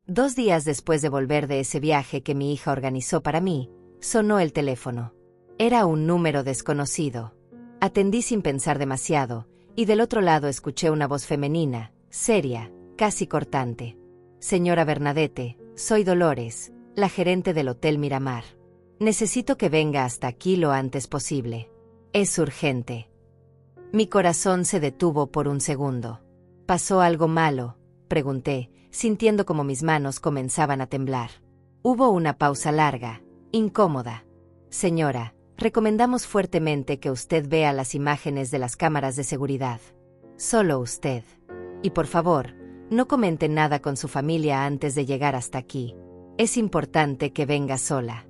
2 días después de volver de ese viaje que mi hija organizó para mí, sonó el teléfono. Era un número desconocido. Atendí sin pensar demasiado, y del otro lado escuché una voz femenina, seria, casi cortante. Señora Bernadette, soy Dolores, la gerente del Hotel Miramar. Necesito que venga hasta aquí lo antes posible. Es urgente. Mi corazón se detuvo por un segundo. ¿Pasó algo malo?, pregunté, sintiendo como mis manos comenzaban a temblar. Hubo una pausa larga, incómoda. Señora, recomendamos fuertemente que usted vea las imágenes de las cámaras de seguridad. Solo usted. Y por favor, no comente nada con su familia antes de llegar hasta aquí. Es importante que venga sola.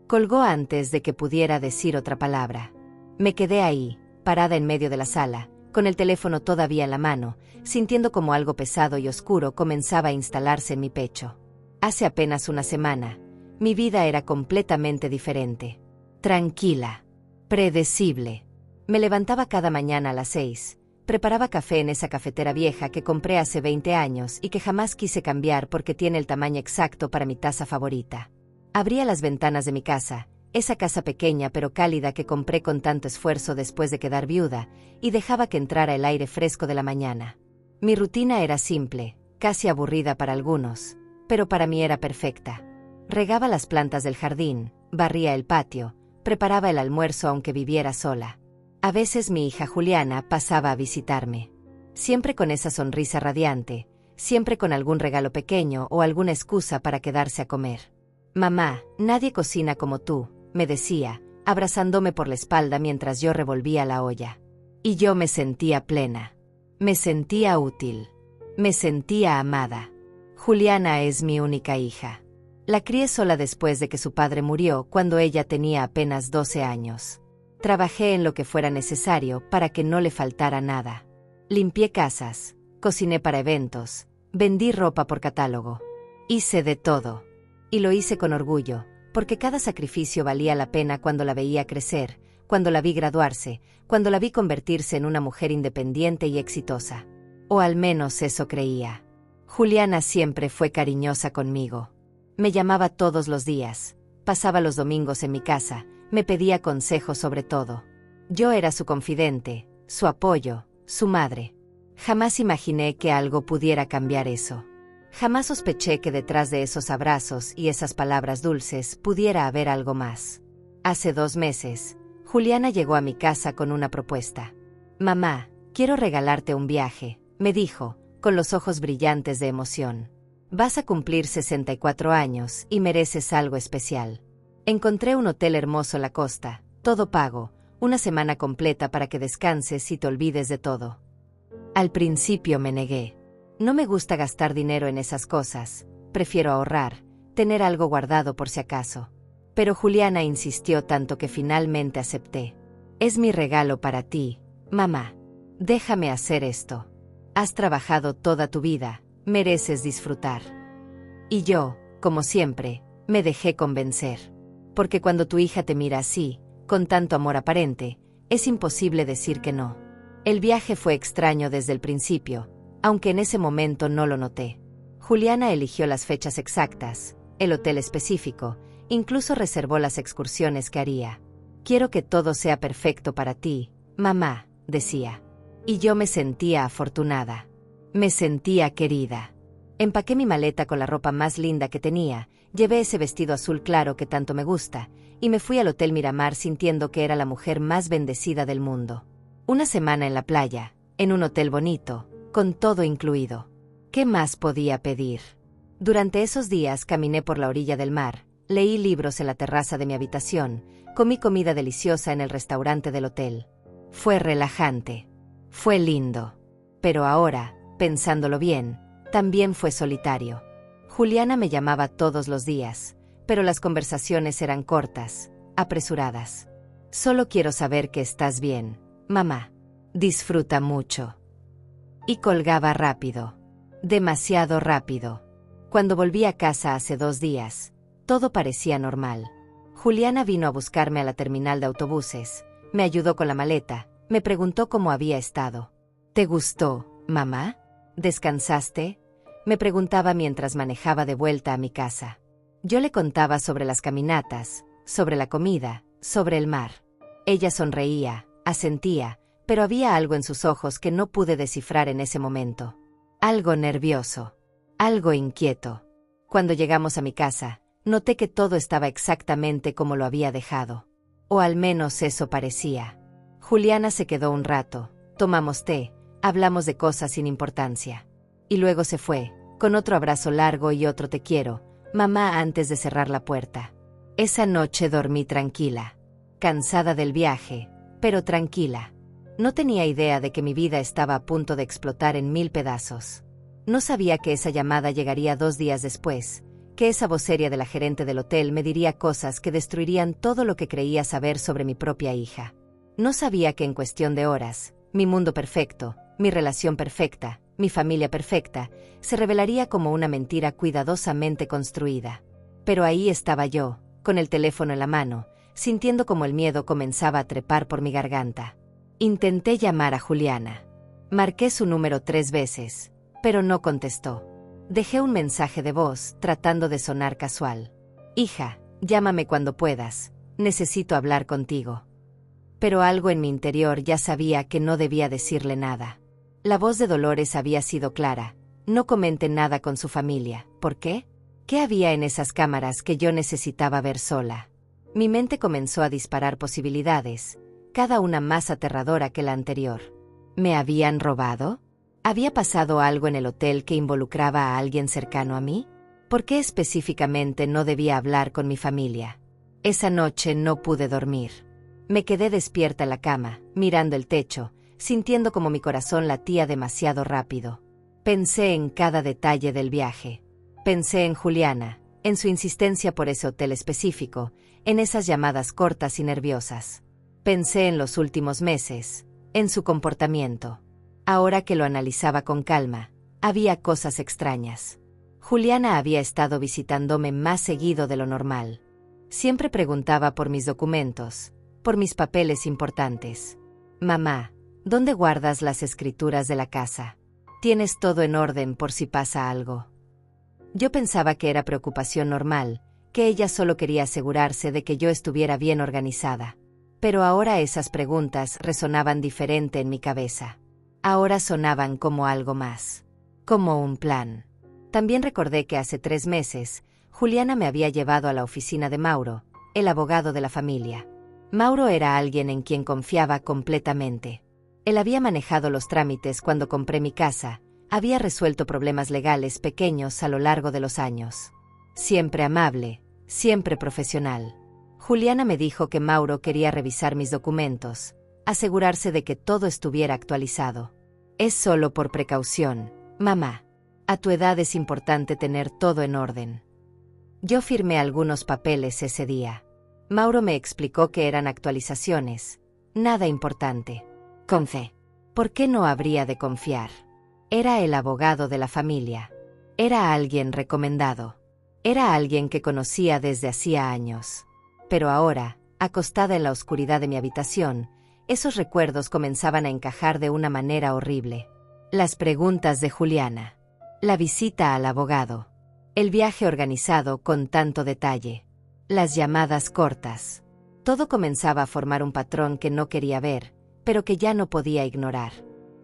Colgó antes de que pudiera decir otra palabra. Me quedé ahí, parada en medio de la sala, con el teléfono todavía en la mano, sintiendo como algo pesado y oscuro comenzaba a instalarse en mi pecho. Hace apenas una semana, mi vida era completamente diferente. Tranquila. Predecible. Me levantaba cada mañana a las 6, preparaba café en esa cafetera vieja que compré hace 20 años y que jamás quise cambiar porque tiene el tamaño exacto para mi taza favorita. Abría las ventanas de mi casa, esa casa pequeña pero cálida que compré con tanto esfuerzo después de quedar viuda, y dejaba que entrara el aire fresco de la mañana. Mi rutina era simple, casi aburrida para algunos, pero para mí era perfecta. Regaba las plantas del jardín, barría el patio, preparaba el almuerzo aunque viviera sola. A veces mi hija Juliana pasaba a visitarme. Siempre con esa sonrisa radiante, siempre con algún regalo pequeño o alguna excusa para quedarse a comer. Mamá, nadie cocina como tú, me decía, abrazándome por la espalda mientras yo revolvía la olla. Y yo me sentía plena. Me sentía útil. Me sentía amada. Juliana es mi única hija. La crié sola después de que su padre murió cuando ella tenía apenas 12 años. Trabajé en lo que fuera necesario para que no le faltara nada. Limpié casas, cociné para eventos, vendí ropa por catálogo. Hice de todo. Y lo hice con orgullo, porque cada sacrificio valía la pena cuando la veía crecer, cuando la vi graduarse, cuando la vi convertirse en una mujer independiente y exitosa. O al menos eso creía. Juliana siempre fue cariñosa conmigo. Me llamaba todos los días, pasaba los domingos en mi casa, me pedía consejos sobre todo. Yo era su confidente, su apoyo, su madre. Jamás imaginé que algo pudiera cambiar eso. Jamás sospeché que detrás de esos abrazos y esas palabras dulces pudiera haber algo más. Hace 2 meses, Juliana llegó a mi casa con una propuesta. Mamá, quiero regalarte un viaje, me dijo, con los ojos brillantes de emoción. Vas a cumplir 64 años y mereces algo especial. Encontré un hotel hermoso en la costa, todo pago, una semana completa para que descanses y te olvides de todo. Al principio me negué. No me gusta gastar dinero en esas cosas, prefiero ahorrar, tener algo guardado por si acaso. Pero Juliana insistió tanto que finalmente acepté. Es mi regalo para ti, mamá. Déjame hacer esto. Has trabajado toda tu vida, mereces disfrutar. Y yo, como siempre, me dejé convencer. Porque cuando tu hija te mira así, con tanto amor aparente, es imposible decir que no. El viaje fue extraño desde el principio, aunque en ese momento no lo noté. Juliana eligió las fechas exactas, el hotel específico, incluso reservó las excursiones que haría. Quiero que todo sea perfecto para ti, mamá, decía. Y yo me sentía afortunada. Me sentía querida. Empaqué mi maleta con la ropa más linda que tenía, llevé ese vestido azul claro que tanto me gusta, y me fui al Hotel Miramar sintiendo que era la mujer más bendecida del mundo. Una semana en la playa, en un hotel bonito, con todo incluido. ¿Qué más podía pedir? Durante esos días caminé por la orilla del mar, leí libros en la terraza de mi habitación, comí comida deliciosa en el restaurante del hotel. Fue relajante. Fue lindo. Pero ahora, pensándolo bien, también fue solitario. Juliana me llamaba todos los días, pero las conversaciones eran cortas, apresuradas. Solo quiero saber que estás bien, mamá. Disfruta mucho. Y colgaba rápido. Demasiado rápido. Cuando volví a casa hace 2 días, todo parecía normal. Juliana vino a buscarme a la terminal de autobuses, me ayudó con la maleta, me preguntó cómo había estado. ¿Te gustó, mamá? ¿Descansaste? Me preguntaba mientras manejaba de vuelta a mi casa. Yo le contaba sobre las caminatas, sobre la comida, sobre el mar. Ella sonreía, asentía, pero había algo en sus ojos que no pude descifrar en ese momento. Algo nervioso, algo inquieto. Cuando llegamos a mi casa, noté que todo estaba exactamente como lo había dejado. O al menos eso parecía. Juliana se quedó un rato, tomamos té, hablamos de cosas sin importancia. Y luego se fue, con otro abrazo largo y otro te quiero, mamá, antes de cerrar la puerta. Esa noche dormí tranquila, cansada del viaje, pero tranquila. No tenía idea de que mi vida estaba a punto de explotar en 1000 pedazos. No sabía que esa llamada llegaría 2 días después, que esa vocería de la gerente del hotel me diría cosas que destruirían todo lo que creía saber sobre mi propia hija. No sabía que en cuestión de horas, mi mundo perfecto, mi relación perfecta, mi familia perfecta, se revelaría como una mentira cuidadosamente construida. Pero ahí estaba yo, con el teléfono en la mano, sintiendo como el miedo comenzaba a trepar por mi garganta. Intenté llamar a Juliana. Marqué su número 3 veces, pero no contestó. Dejé un mensaje de voz, tratando de sonar casual. Hija, llámame cuando puedas, necesito hablar contigo. Pero algo en mi interior ya sabía que no debía decirle nada. La voz de Dolores había sido clara: no comente nada con su familia. ¿Por qué? ¿Qué había en esas cámaras que yo necesitaba ver sola? Mi mente comenzó a disparar posibilidades, cada una más aterradora que la anterior. ¿Me habían robado? ¿Había pasado algo en el hotel que involucraba a alguien cercano a mí? ¿Por qué específicamente no debía hablar con mi familia? Esa noche no pude dormir. Me quedé despierta en la cama, mirando el techo, sintiendo como mi corazón latía demasiado rápido. Pensé en cada detalle del viaje. Pensé en Juliana, en su insistencia por ese hotel específico, en esas llamadas cortas y nerviosas. Pensé en los últimos meses, en su comportamiento. Ahora que lo analizaba con calma, había cosas extrañas. Juliana había estado visitándome más seguido de lo normal. Siempre preguntaba por mis documentos, por mis papeles importantes. Mamá, ¿dónde guardas las escrituras de la casa? ¿Tienes todo en orden por si pasa algo? Yo pensaba que era preocupación normal, que ella solo quería asegurarse de que yo estuviera bien organizada. Pero ahora esas preguntas resonaban diferente en mi cabeza. Ahora sonaban como algo más. Como un plan. También recordé que hace 3 meses, Juliana me había llevado a la oficina de Mauro, el abogado de la familia. Mauro era alguien en quien confiaba completamente. Él había manejado los trámites cuando compré mi casa, había resuelto problemas legales pequeños a lo largo de los años. Siempre amable, siempre profesional. Juliana me dijo que Mauro quería revisar mis documentos, asegurarse de que todo estuviera actualizado. Es solo por precaución, mamá. A tu edad es importante tener todo en orden. Yo firmé algunos papeles ese día. Mauro me explicó que eran actualizaciones, nada importante. Confié. ¿Por qué no habría de confiar? Era el abogado de la familia. Era alguien recomendado. Era alguien que conocía desde hacía años. Pero ahora, acostada en la oscuridad de mi habitación, esos recuerdos comenzaban a encajar de una manera horrible. Las preguntas de Juliana. La visita al abogado. El viaje organizado con tanto detalle. Las llamadas cortas. Todo comenzaba a formar un patrón que no quería ver, pero que ya no podía ignorar.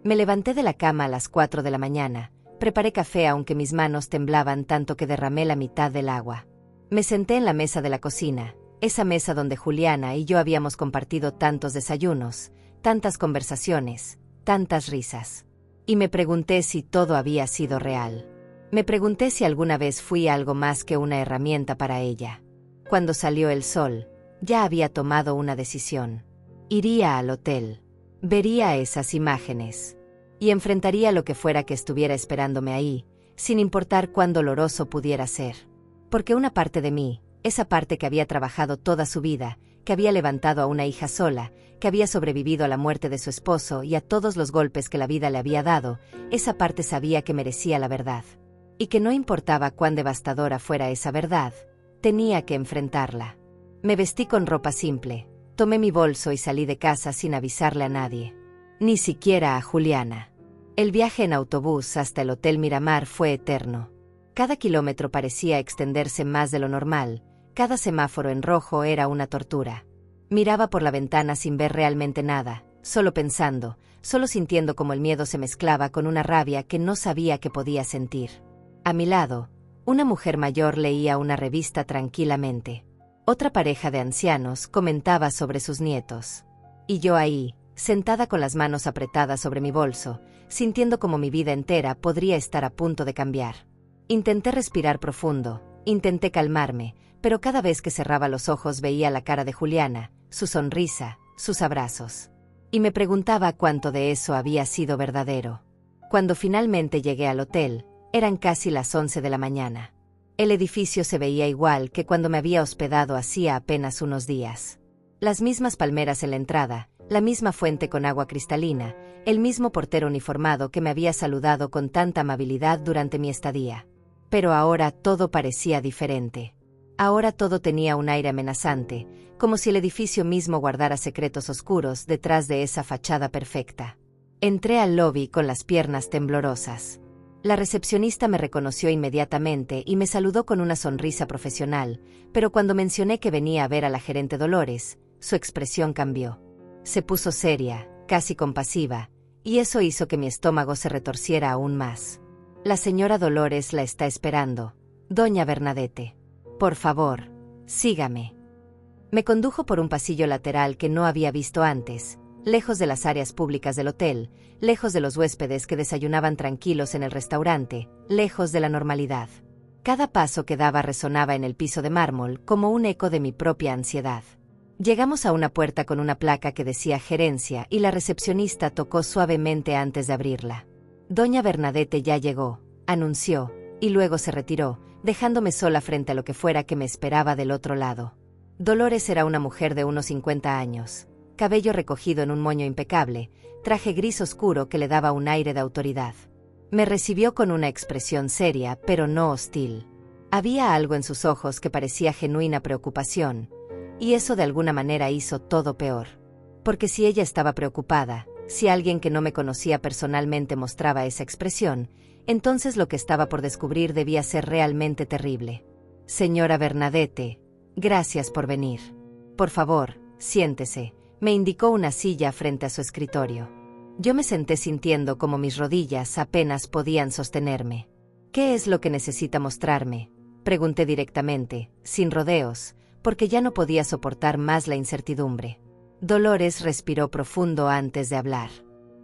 Me levanté de la cama a las 4 de la mañana, preparé café aunque mis manos temblaban tanto que derramé la mitad del agua. Me senté en la mesa de la cocina, esa mesa donde Juliana y yo habíamos compartido tantos desayunos, tantas conversaciones, tantas risas. Y me pregunté si todo había sido real. Me pregunté si alguna vez fui algo más que una herramienta para ella. Cuando salió el sol, ya había tomado una decisión. Iría al hotel. Vería esas imágenes. Y enfrentaría lo que fuera que estuviera esperándome ahí, sin importar cuán doloroso pudiera ser. Porque una parte de mí, esa parte que había trabajado toda su vida, que había levantado a una hija sola, que había sobrevivido a la muerte de su esposo y a todos los golpes que la vida le había dado, esa parte sabía que merecía la verdad. Y que no importaba cuán devastadora fuera esa verdad, tenía que enfrentarla. Me vestí con ropa simple, tomé mi bolso y salí de casa sin avisarle a nadie. Ni siquiera a Juliana. El viaje en autobús hasta el Hotel Miramar fue eterno. Cada kilómetro parecía extenderse más de lo normal, cada semáforo en rojo era una tortura. Miraba por la ventana sin ver realmente nada, solo pensando, solo sintiendo como el miedo se mezclaba con una rabia que no sabía que podía sentir. A mi lado, una mujer mayor leía una revista tranquilamente. Otra pareja de ancianos comentaba sobre sus nietos. Y yo ahí, sentada con las manos apretadas sobre mi bolso, sintiendo como mi vida entera podría estar a punto de cambiar. Intenté respirar profundo, intenté calmarme, pero cada vez que cerraba los ojos veía la cara de Juliana, su sonrisa, sus abrazos. Y me preguntaba cuánto de eso había sido verdadero. Cuando finalmente llegué al hotel, eran casi las 11 de la mañana. El edificio se veía igual que cuando me había hospedado hacía apenas unos días. Las mismas palmeras en la entrada, la misma fuente con agua cristalina, el mismo portero uniformado que me había saludado con tanta amabilidad durante mi estadía. Pero ahora todo parecía diferente. Ahora todo tenía un aire amenazante, como si el edificio mismo guardara secretos oscuros detrás de esa fachada perfecta. Entré al lobby con las piernas temblorosas. La recepcionista me reconoció inmediatamente y me saludó con una sonrisa profesional, pero cuando mencioné que venía a ver a la gerente Dolores, su expresión cambió. Se puso seria, casi compasiva, y eso hizo que mi estómago se retorciera aún más. La señora Dolores la está esperando. Doña Bernadette. Por favor, sígame. Me condujo por un pasillo lateral que no había visto antes, lejos de las áreas públicas del hotel, lejos de los huéspedes que desayunaban tranquilos en el restaurante, lejos de la normalidad. Cada paso que daba resonaba en el piso de mármol como un eco de mi propia ansiedad. Llegamos a una puerta con una placa que decía gerencia y la recepcionista tocó suavemente antes de abrirla. Doña Bernadette ya llegó, anunció, y luego se retiró, dejándome sola frente a lo que fuera que me esperaba del otro lado. Dolores era una mujer de unos 50 años, cabello recogido en un moño impecable, traje gris oscuro que le daba un aire de autoridad. Me recibió con una expresión seria, pero no hostil. Había algo en sus ojos que parecía genuina preocupación, y eso de alguna manera hizo todo peor. Porque si ella estaba preocupada, si alguien que no me conocía personalmente mostraba esa expresión, entonces lo que estaba por descubrir debía ser realmente terrible. Señora Bernadette, gracias por venir. Por favor, siéntese, me indicó una silla frente a su escritorio. Yo me senté sintiendo como mis rodillas apenas podían sostenerme. ¿Qué es lo que necesita mostrarme?, pregunté directamente, sin rodeos, porque ya no podía soportar más la incertidumbre. Dolores respiró profundo antes de hablar.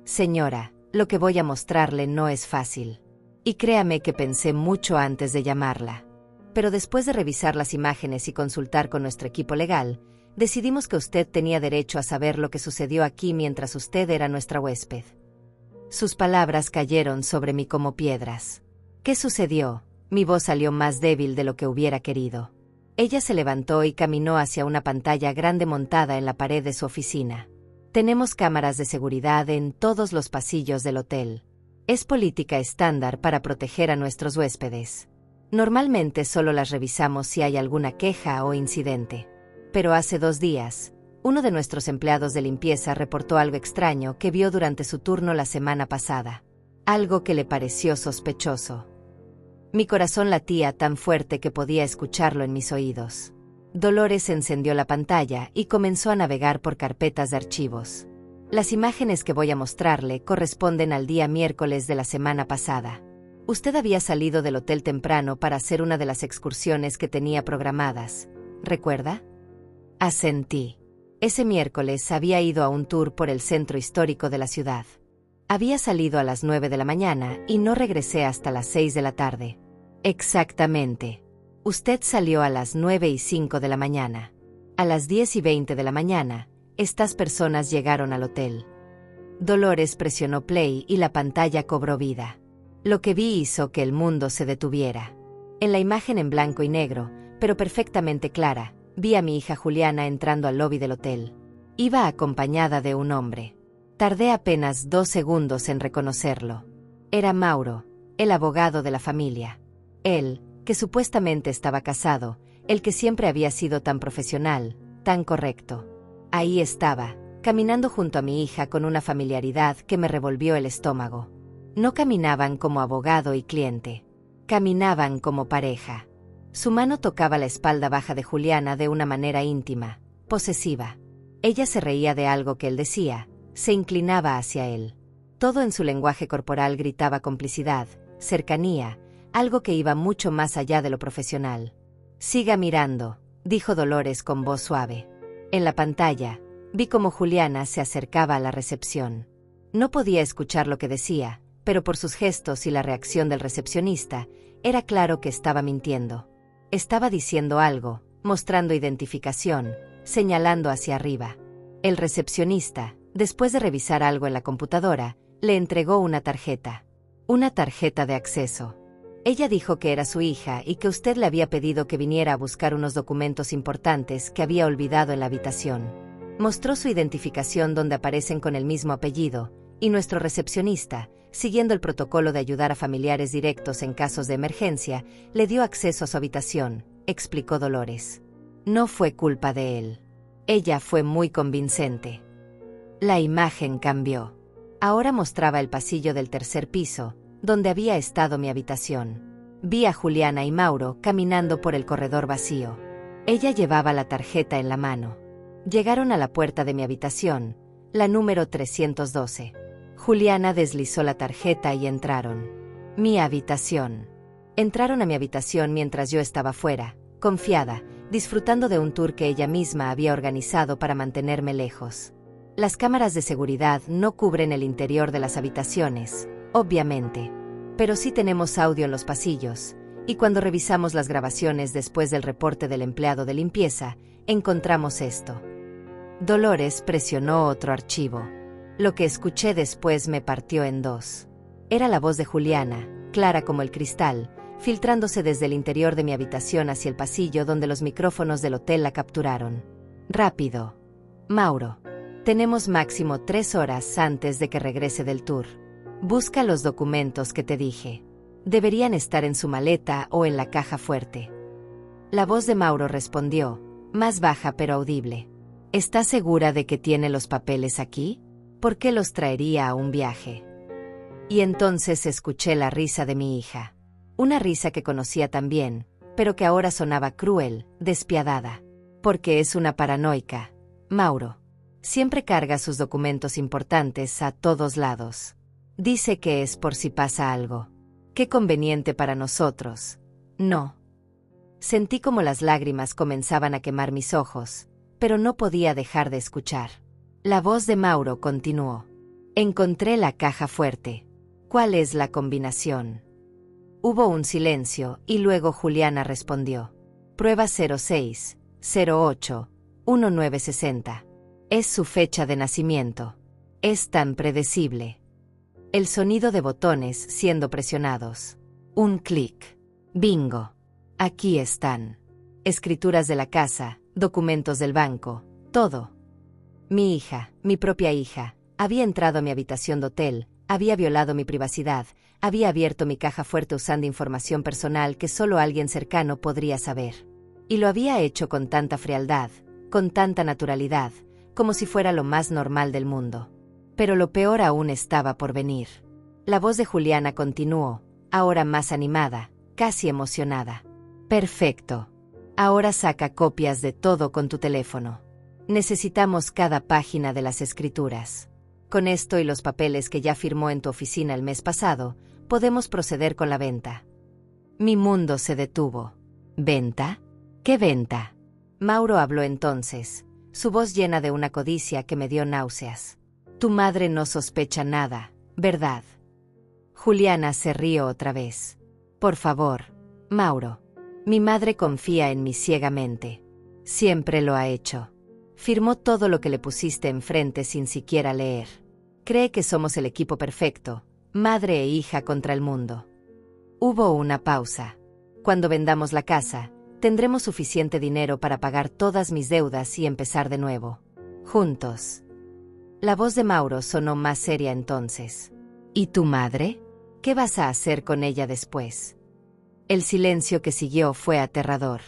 Señora, lo que voy a mostrarle no es fácil. Y créame que pensé mucho antes de llamarla. Pero después de revisar las imágenes y consultar con nuestro equipo legal, decidimos que usted tenía derecho a saber lo que sucedió aquí mientras usted era nuestra huésped. Sus palabras cayeron sobre mí como piedras. ¿Qué sucedió? Mi voz salió más débil de lo que hubiera querido. Ella se levantó y caminó hacia una pantalla grande montada en la pared de su oficina. Tenemos cámaras de seguridad en todos los pasillos del hotel. Es política estándar para proteger a nuestros huéspedes. Normalmente solo las revisamos si hay alguna queja o incidente. Pero hace 2 días, uno de nuestros empleados de limpieza reportó algo extraño que vio durante su turno la semana pasada. Algo que le pareció sospechoso. Mi corazón latía tan fuerte que podía escucharlo en mis oídos. Dolores encendió la pantalla y comenzó a navegar por carpetas de archivos. Las imágenes que voy a mostrarle corresponden al día miércoles de la semana pasada. Usted había salido del hotel temprano para hacer una de las excursiones que tenía programadas. ¿Recuerda? Asentí. Ese miércoles había ido a un tour por el centro histórico de la ciudad. Había salido a las 9 de la mañana y no regresé hasta las 6 de la tarde. Exactamente. Usted salió a las 9:05 de la mañana. A las 10:20 de la mañana, estas personas llegaron al hotel. Dolores presionó play y la pantalla cobró vida. Lo que vi hizo que el mundo se detuviera. En la imagen en blanco y negro, pero perfectamente clara, vi a mi hija Juliana entrando al lobby del hotel. Iba acompañada de un hombre. Tardé apenas 2 segundos en reconocerlo. Era Mauro, el abogado de la familia. Él, que supuestamente estaba casado, el que siempre había sido tan profesional, tan correcto. Ahí estaba, caminando junto a mi hija con una familiaridad que me revolvió el estómago. No caminaban como abogado y cliente. Caminaban como pareja. Su mano tocaba la espalda baja de Juliana de una manera íntima, posesiva. Ella se reía de algo que él decía, se inclinaba hacia él. Todo en su lenguaje corporal gritaba complicidad, cercanía, algo que iba mucho más allá de lo profesional. «Siga mirando», dijo Dolores con voz suave. En la pantalla, vi cómo Juliana se acercaba a la recepción. No podía escuchar lo que decía, pero por sus gestos y la reacción del recepcionista, era claro que estaba mintiendo. Estaba diciendo algo, mostrando identificación, señalando hacia arriba. El recepcionista, después de revisar algo en la computadora, le entregó una tarjeta. Una tarjeta de acceso. Ella dijo que era su hija y que usted le había pedido que viniera a buscar unos documentos importantes que había olvidado en la habitación. Mostró su identificación donde aparecen con el mismo apellido, y nuestro recepcionista, siguiendo el protocolo de ayudar a familiares directos en casos de emergencia, le dio acceso a su habitación, explicó Dolores. No fue culpa de él. Ella fue muy convincente. La imagen cambió. Ahora mostraba el pasillo del tercer piso, donde había estado mi habitación. Vi a Juliana y Mauro caminando por el corredor vacío. Ella llevaba la tarjeta en la mano. Llegaron a la puerta de mi habitación, la número 312. Juliana deslizó la tarjeta y entraron. Mi habitación. Entraron a mi habitación mientras yo estaba fuera, confiada, disfrutando de un tour que ella misma había organizado para mantenerme lejos. Las cámaras de seguridad no cubren el interior de las habitaciones, obviamente, pero sí tenemos audio en los pasillos, y cuando revisamos las grabaciones después del reporte del empleado de limpieza, encontramos esto. Dolores presionó otro archivo. Lo que escuché después me partió en dos. Era la voz de Juliana, clara como el cristal, filtrándose desde el interior de mi habitación hacia el pasillo donde los micrófonos del hotel la capturaron. Rápido. Mauro. Tenemos máximo 3 horas antes de que regrese del tour. Busca los documentos que te dije. Deberían estar en su maleta o en la caja fuerte. La voz de Mauro respondió, más baja pero audible. ¿Estás segura de que tiene los papeles aquí? ¿Por qué los traería a un viaje? Y entonces escuché la risa de mi hija. Una risa que conocía también, pero que ahora sonaba cruel, despiadada. Porque es una paranoica. Mauro. Siempre carga sus documentos importantes a todos lados. Dice que es por si pasa algo. Qué conveniente para nosotros. No. Sentí como las lágrimas comenzaban a quemar mis ojos, pero no podía dejar de escuchar. La voz de Mauro continuó. Encontré la caja fuerte. ¿Cuál es la combinación? Hubo un silencio y luego Juliana respondió. Prueba 06, 08, 1960. Es su fecha de nacimiento. Es tan predecible. El sonido de botones siendo presionados. Un clic. Bingo. Aquí están. Escrituras de la casa, documentos del banco, todo. Mi hija, mi propia hija, había entrado a mi habitación de hotel, había violado mi privacidad, había abierto mi caja fuerte usando información personal que solo alguien cercano podría saber. Y lo había hecho con tanta frialdad, con tanta naturalidad, como si fuera lo más normal del mundo. Pero lo peor aún estaba por venir. La voz de Juliana continuó, ahora más animada, casi emocionada. Perfecto. Ahora saca copias de todo con tu teléfono. Necesitamos cada página de las escrituras. Con esto y los papeles que ya firmó en tu oficina el mes pasado, podemos proceder con la venta. Mi mundo se detuvo. ¿Venta? ¿Qué venta? Mauro habló entonces, su voz llena de una codicia que me dio náuseas. Tu madre no sospecha nada, ¿verdad? Juliana se rió otra vez. Por favor, Mauro. Mi madre confía en mí ciegamente. Siempre lo ha hecho. Firmó todo lo que le pusiste enfrente sin siquiera leer. Cree que somos el equipo perfecto, madre e hija contra el mundo. Hubo una pausa. Cuando vendamos la casa, tendremos suficiente dinero para pagar todas mis deudas y empezar de nuevo. Juntos. La voz de Mauro sonó más seria entonces. ¿Y tu madre? ¿Qué vas a hacer con ella después? El silencio que siguió fue aterrador.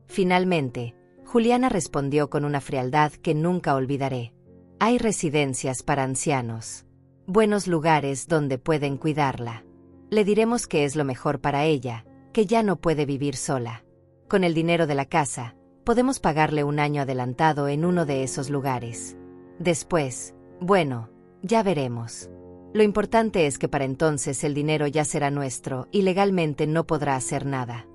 Finalmente, Juliana respondió con una frialdad que nunca olvidaré. Hay residencias para ancianos. buenos lugares donde pueden cuidarla. Le diremos que es lo mejor para ella, que ya no puede vivir sola. Con el dinero de la casa, podemos pagarle un año adelantado en uno de esos lugares. Después, bueno, ya veremos. Lo importante es que para entonces el dinero ya será nuestro y legalmente no podrá hacer nada.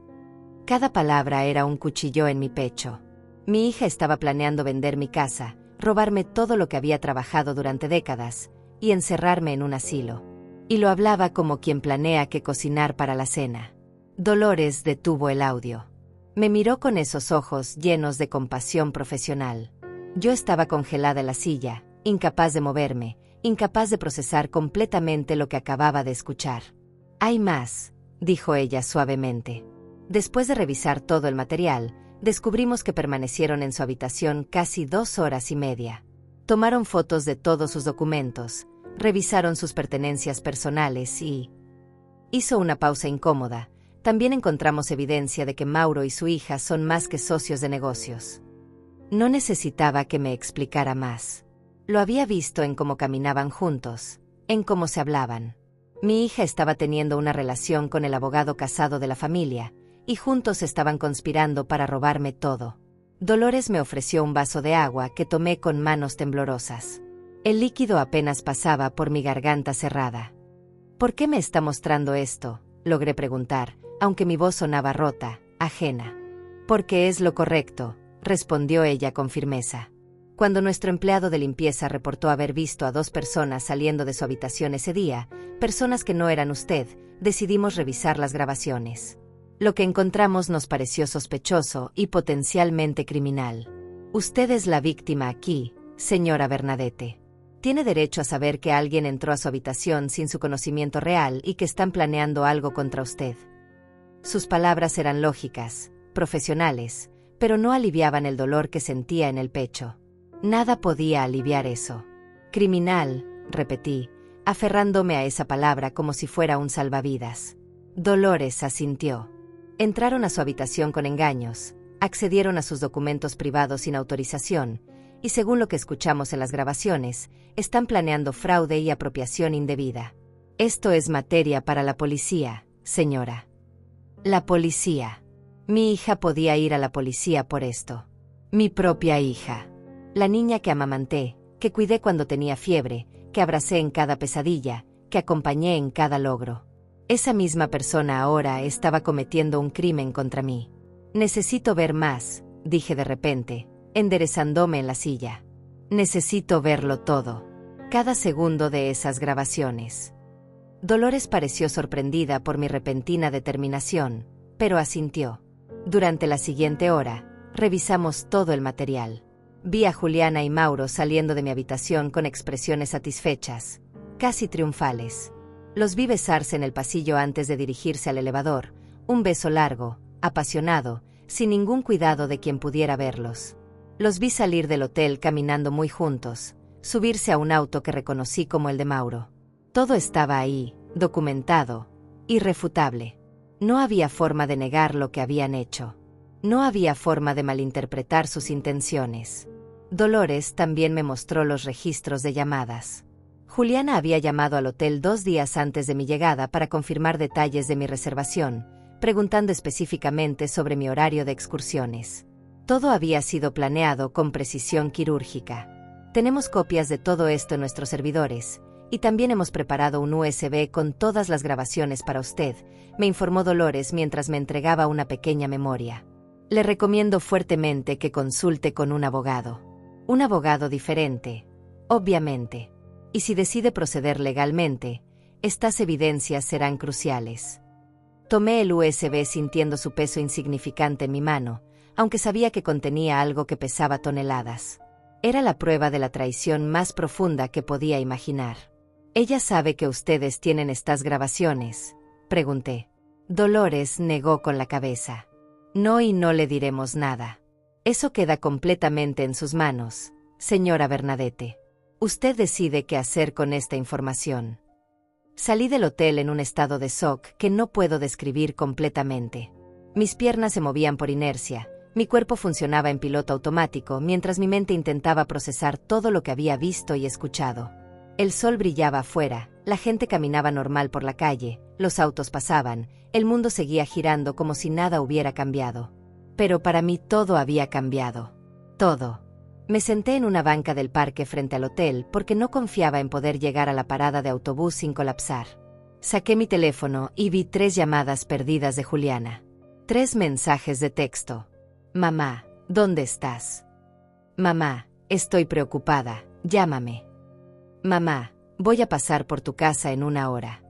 Cada palabra era un cuchillo en mi pecho. Mi hija estaba planeando vender mi casa, robarme todo lo que había trabajado durante décadas y encerrarme en un asilo. Y lo hablaba como quien planea que cocinar para la cena. Dolores detuvo el audio. Me miró con esos ojos llenos de compasión profesional. Yo estaba congelada en la silla, incapaz de moverme, incapaz de procesar completamente lo que acababa de escuchar. «Hay más», dijo ella suavemente. Después de revisar todo el material, descubrimos que permanecieron en su habitación casi 2 horas y media. Tomaron fotos de todos sus documentos, revisaron sus pertenencias personales y... Hizo una pausa incómoda. También encontramos evidencia de que Mauro y su hija son más que socios de negocios. No necesitaba que me explicara más. Lo había visto en cómo caminaban juntos, en cómo se hablaban. Mi hija estaba teniendo una relación con el abogado casado de la familia, y juntos estaban conspirando para robarme todo. Dolores me ofreció un vaso de agua que tomé con manos temblorosas. El líquido apenas pasaba por mi garganta cerrada. «¿Por qué me está mostrando esto?», logré preguntar, aunque mi voz sonaba rota, ajena. «Porque es lo correcto», respondió ella con firmeza. Cuando nuestro empleado de limpieza reportó haber visto a 2 personas saliendo de su habitación ese día, personas que no eran usted, decidimos revisar las grabaciones. Lo que encontramos nos pareció sospechoso y potencialmente criminal. Usted es la víctima aquí, señora Bernadette. Tiene derecho a saber que alguien entró a su habitación sin su conocimiento real y que están planeando algo contra usted. Sus palabras eran lógicas, profesionales, pero no aliviaban el dolor que sentía en el pecho. Nada podía aliviar eso. Criminal, repetí, aferrándome a esa palabra como si fuera un salvavidas. Dolores asintió. Entraron a su habitación con engaños, accedieron a sus documentos privados sin autorización, y según lo que escuchamos en las grabaciones, están planeando fraude y apropiación indebida. Esto es materia para la policía, señora. La policía. Mi hija podía ir a la policía por esto. Mi propia hija. La niña que amamanté, que cuidé cuando tenía fiebre, que abracé en cada pesadilla, que acompañé en cada logro. Esa misma persona ahora estaba cometiendo un crimen contra mí. Necesito ver más, dije de repente, enderezándome en la silla. Necesito verlo todo. Cada segundo de esas grabaciones. Dolores pareció sorprendida por mi repentina determinación, pero asintió. Durante la siguiente hora, revisamos todo el material. Vi a Juliana y Mauro saliendo de mi habitación con expresiones satisfechas, casi triunfales. Los vi besarse en el pasillo antes de dirigirse al elevador, un beso largo, apasionado, sin ningún cuidado de quien pudiera verlos. Los vi salir del hotel caminando muy juntos, subirse a un auto que reconocí como el de Mauro. Todo estaba ahí, documentado, irrefutable. No había forma de negar lo que habían hecho. No había forma de malinterpretar sus intenciones. Dolores también me mostró los registros de llamadas. Juliana había llamado al hotel 2 días antes de mi llegada para confirmar detalles de mi reservación, preguntando específicamente sobre mi horario de excursiones. Todo había sido planeado con precisión quirúrgica. Tenemos copias de todo esto en nuestros servidores, y también hemos preparado un USB con todas las grabaciones para usted, me informó Dolores mientras me entregaba una pequeña memoria. Le recomiendo fuertemente que consulte con un abogado. Un abogado diferente, obviamente. Y si decide proceder legalmente, estas evidencias serán cruciales. Tomé el USB sintiendo su peso insignificante en mi mano, aunque sabía que contenía algo que pesaba toneladas. Era la prueba de la traición más profunda que podía imaginar. «¿Ella sabe que ustedes tienen estas grabaciones?», pregunté. Dolores negó con la cabeza. «No, y no le diremos nada. Eso queda completamente en sus manos, señora Bernadette. Usted decide qué hacer con esta información». Salí del hotel en un estado de shock que no puedo describir completamente. Mis piernas se movían por inercia, mi cuerpo funcionaba en piloto automático mientras mi mente intentaba procesar todo lo que había visto y escuchado. El sol brillaba afuera, la gente caminaba normal por la calle, los autos pasaban, el mundo seguía girando como si nada hubiera cambiado. Pero para mí todo había cambiado. Todo. Me senté en una banca del parque frente al hotel porque no confiaba en poder llegar a la parada de autobús sin colapsar. Saqué mi teléfono y vi 3 llamadas perdidas de Juliana. 3 mensajes de texto. Mamá, ¿dónde estás? Mamá, estoy preocupada, llámame. Mamá, voy a pasar por tu casa en 1 hora.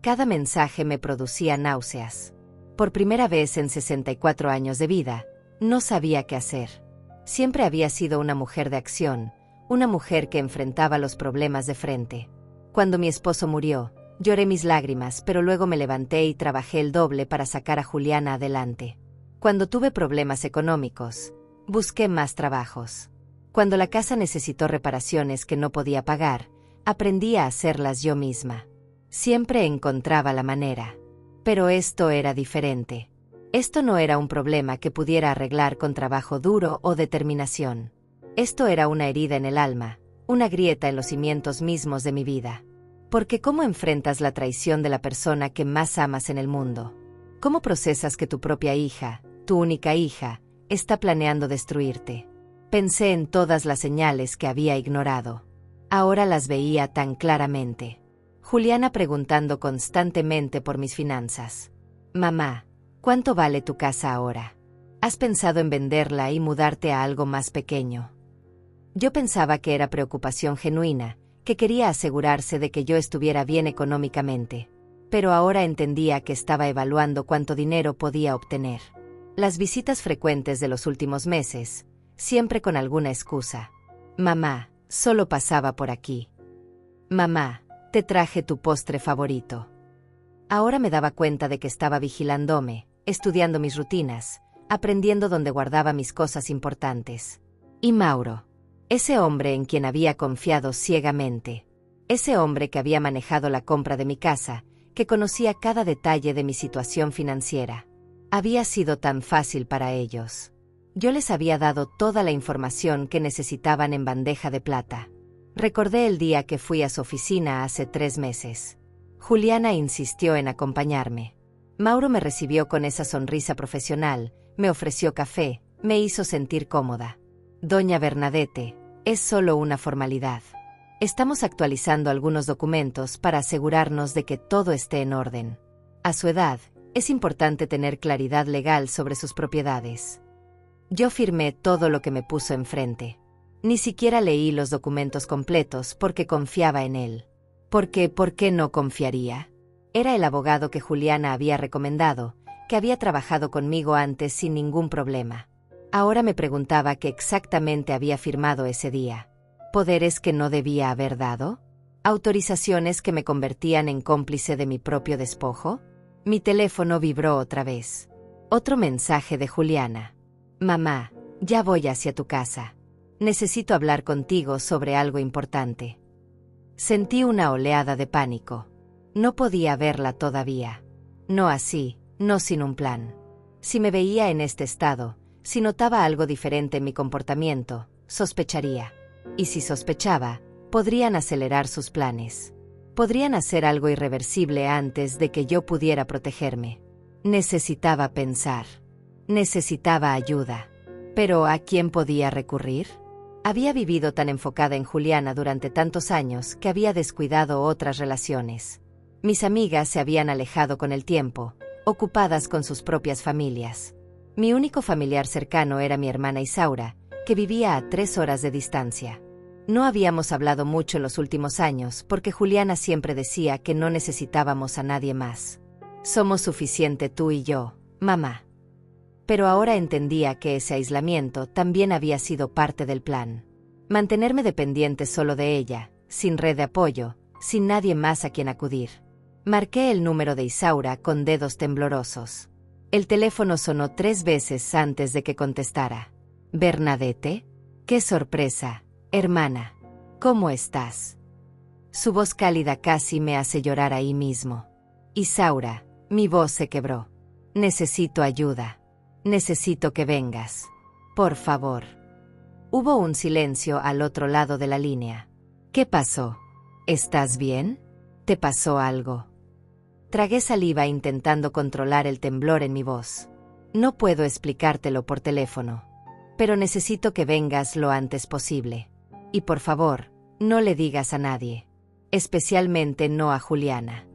Cada mensaje me producía náuseas. Por primera vez en 64 años de vida, no sabía qué hacer. Siempre había sido una mujer de acción, una mujer que enfrentaba los problemas de frente. Cuando mi esposo murió, lloré mis lágrimas, pero luego me levanté y trabajé el doble para sacar a Juliana adelante. Cuando tuve problemas económicos, busqué más trabajos. Cuando la casa necesitó reparaciones que no podía pagar, aprendí a hacerlas yo misma. Siempre encontraba la manera. Pero esto era diferente. Esto no era un problema que pudiera arreglar con trabajo duro o determinación. Esto era una herida en el alma, una grieta en los cimientos mismos de mi vida. Porque ¿cómo enfrentas la traición de la persona que más amas en el mundo? ¿Cómo procesas que tu propia hija, tu única hija, está planeando destruirte? Pensé en todas las señales que había ignorado. Ahora las veía tan claramente. Juliana preguntando constantemente por mis finanzas. Mamá, ¿cuánto vale tu casa ahora? ¿Has pensado en venderla y mudarte a algo más pequeño? Yo pensaba que era preocupación genuina, que quería asegurarse de que yo estuviera bien económicamente. Pero ahora entendía que estaba evaluando cuánto dinero podía obtener. Las visitas frecuentes de los últimos meses, siempre con alguna excusa. Mamá, solo pasaba por aquí. Mamá, te traje tu postre favorito. Ahora me daba cuenta de que estaba vigilándome, estudiando mis rutinas, aprendiendo dónde guardaba mis cosas importantes. Y Mauro, ese hombre en quien había confiado ciegamente, ese hombre que había manejado la compra de mi casa, que conocía cada detalle de mi situación financiera. Había sido tan fácil para ellos. Yo les había dado toda la información que necesitaban en bandeja de plata. Recordé el día que fui a su oficina hace 3 meses. Juliana insistió en acompañarme. Mauro me recibió con esa sonrisa profesional, me ofreció café, me hizo sentir cómoda. Doña Bernadette, es solo una formalidad. Estamos actualizando algunos documentos para asegurarnos de que todo esté en orden. A su edad, es importante tener claridad legal sobre sus propiedades. Yo firmé todo lo que me puso enfrente. Ni siquiera leí los documentos completos porque confiaba en él. ¿Por qué no confiaría? Era el abogado que Juliana había recomendado, que había trabajado conmigo antes sin ningún problema. Ahora me preguntaba qué exactamente había firmado ese día. ¿Poderes que no debía haber dado? ¿Autorizaciones que me convertían en cómplice de mi propio despojo? Mi teléfono vibró otra vez. Otro mensaje de Juliana. Mamá, ya voy hacia tu casa. Necesito hablar contigo sobre algo importante. Sentí una oleada de pánico. No podía verla todavía. No así, no sin un plan. Si me veía en este estado, si notaba algo diferente en mi comportamiento, sospecharía. Y si sospechaba, podrían acelerar sus planes. Podrían hacer algo irreversible antes de que yo pudiera protegerme. Necesitaba pensar. Necesitaba ayuda. ¿Pero a quién podía recurrir? Había vivido tan enfocada en Juliana durante tantos años que había descuidado otras relaciones. Mis amigas se habían alejado con el tiempo, ocupadas con sus propias familias. Mi único familiar cercano era mi hermana Isaura, que vivía a 3 horas de distancia. No habíamos hablado mucho en los últimos años porque Juliana siempre decía que no necesitábamos a nadie más. Somos suficiente tú y yo, mamá. Pero ahora entendía que ese aislamiento también había sido parte del plan. Mantenerme dependiente solo de ella, sin red de apoyo, sin nadie más a quien acudir. Marqué el número de Isaura con dedos temblorosos. El teléfono sonó 3 veces antes de que contestara. ¿Bernadette? ¡Qué sorpresa, hermana! ¿Cómo estás? Su voz cálida casi me hace llorar ahí mismo. Isaura, mi voz se quebró. Necesito ayuda. Necesito que vengas. Por favor. Hubo un silencio al otro lado de la línea. ¿Qué pasó? ¿Estás bien? ¿Te pasó algo? Tragué saliva intentando controlar el temblor en mi voz. No puedo explicártelo por teléfono, pero necesito que vengas lo antes posible. Y por favor, no le digas a nadie, especialmente no a Juliana.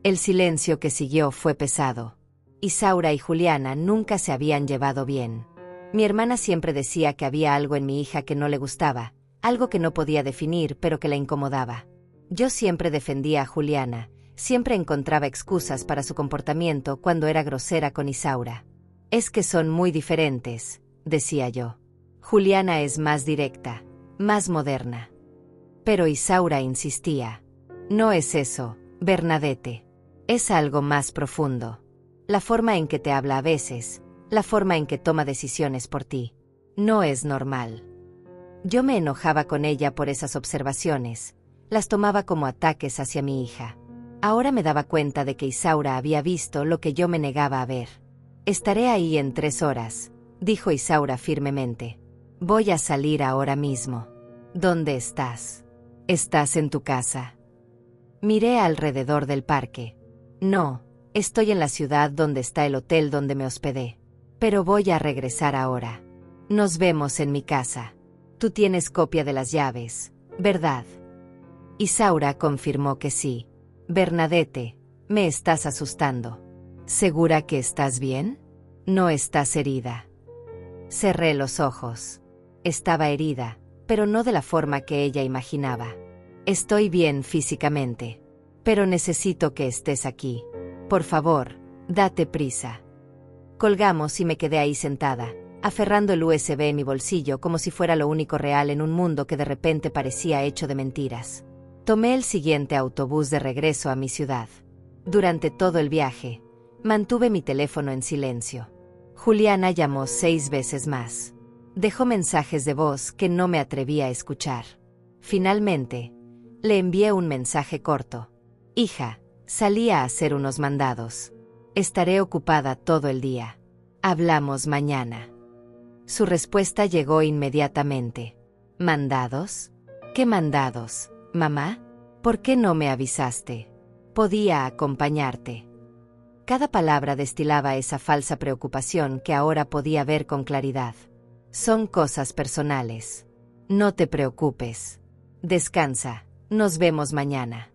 El silencio que siguió fue pesado. Isaura y Juliana nunca se habían llevado bien. Mi hermana siempre decía que había algo en mi hija que no le gustaba, algo que no podía definir pero que la incomodaba. Yo siempre defendía a Juliana, siempre encontraba excusas para su comportamiento cuando era grosera con Isaura. Es que son muy diferentes, decía yo. Juliana es más directa, más moderna. Pero Isaura insistía. No es eso, Bernadette. Es algo más profundo. La forma en que te habla a veces, la forma en que toma decisiones por ti. No es normal. Yo me enojaba con ella por esas observaciones, las tomaba como ataques hacia mi hija. Ahora me daba cuenta de que Isaura había visto lo que yo me negaba a ver. Estaré ahí en 3 horas, dijo Isaura firmemente. Voy a salir ahora mismo. ¿Dónde estás? ¿Estás en tu casa? Miré alrededor del parque. No, estoy en la ciudad donde está el hotel donde me hospedé. Pero voy a regresar ahora. Nos vemos en mi casa. Tú tienes copia de las llaves, ¿verdad? Isaura confirmó que sí. Bernadette, me estás asustando. ¿Segura que estás bien? No estás herida. Cerré los ojos. Estaba herida, pero no de la forma que ella imaginaba. Estoy bien físicamente, pero necesito que estés aquí. Por favor, date prisa. Colgamos y me quedé ahí sentada, aferrando el USB en mi bolsillo como si fuera lo único real en un mundo que de repente parecía hecho de mentiras. Tomé el siguiente autobús de regreso a mi ciudad. Durante todo el viaje, mantuve mi teléfono en silencio. Juliana llamó 6 veces más. Dejó mensajes de voz que no me atreví a escuchar. Finalmente, le envié un mensaje corto. Hija, salí a hacer unos mandados. Estaré ocupada todo el día. Hablamos mañana. Su respuesta llegó inmediatamente. ¿Mandados? ¿Qué mandados, mamá? ¿Por qué no me avisaste? Podía acompañarte. Cada palabra destilaba esa falsa preocupación que ahora podía ver con claridad. Son cosas personales. No te preocupes. Descansa, nos vemos mañana.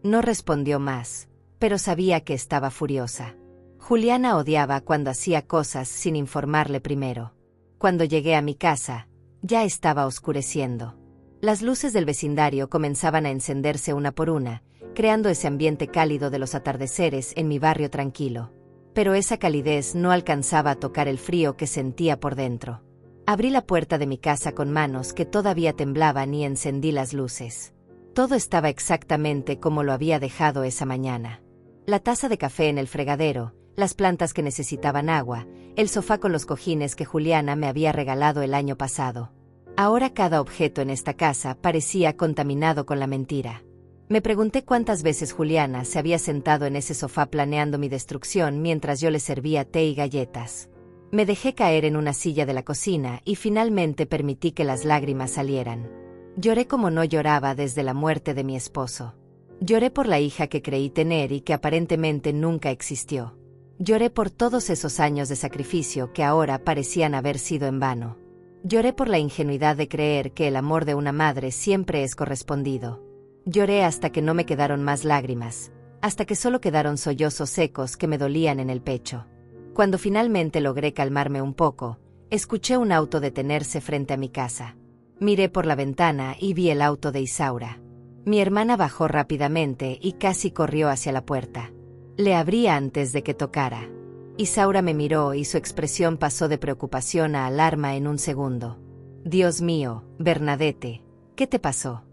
No respondió más, pero sabía que estaba furiosa. Juliana odiaba cuando hacía cosas sin informarle primero. Cuando llegué a mi casa, ya estaba oscureciendo. Las luces del vecindario comenzaban a encenderse una por una, creando ese ambiente cálido de los atardeceres en mi barrio tranquilo. Pero esa calidez no alcanzaba a tocar el frío que sentía por dentro. Abrí la puerta de mi casa con manos que todavía temblaban y encendí las luces. Todo estaba exactamente como lo había dejado esa mañana. La taza de café en el fregadero, las plantas que necesitaban agua, el sofá con los cojines que Juliana me había regalado el año pasado. Ahora cada objeto en esta casa parecía contaminado con la mentira. Me pregunté cuántas veces Juliana se había sentado en ese sofá planeando mi destrucción mientras yo le servía té y galletas. Me dejé caer en una silla de la cocina y finalmente permití que las lágrimas salieran. Lloré como no lloraba desde la muerte de mi esposo. Lloré por la hija que creí tener y que aparentemente nunca existió. Lloré por todos esos años de sacrificio que ahora parecían haber sido en vano. Lloré por la ingenuidad de creer que el amor de una madre siempre es correspondido. Lloré hasta que no me quedaron más lágrimas, hasta que solo quedaron sollozos secos que me dolían en el pecho. Cuando finalmente logré calmarme un poco, escuché un auto detenerse frente a mi casa. Miré por la ventana y vi el auto de Isaura. Mi hermana bajó rápidamente y casi corrió hacia la puerta. Le abrí antes de que tocara. Isaura me miró y su expresión pasó de preocupación a alarma en un segundo. Dios mío, Bernadette, ¿qué te pasó?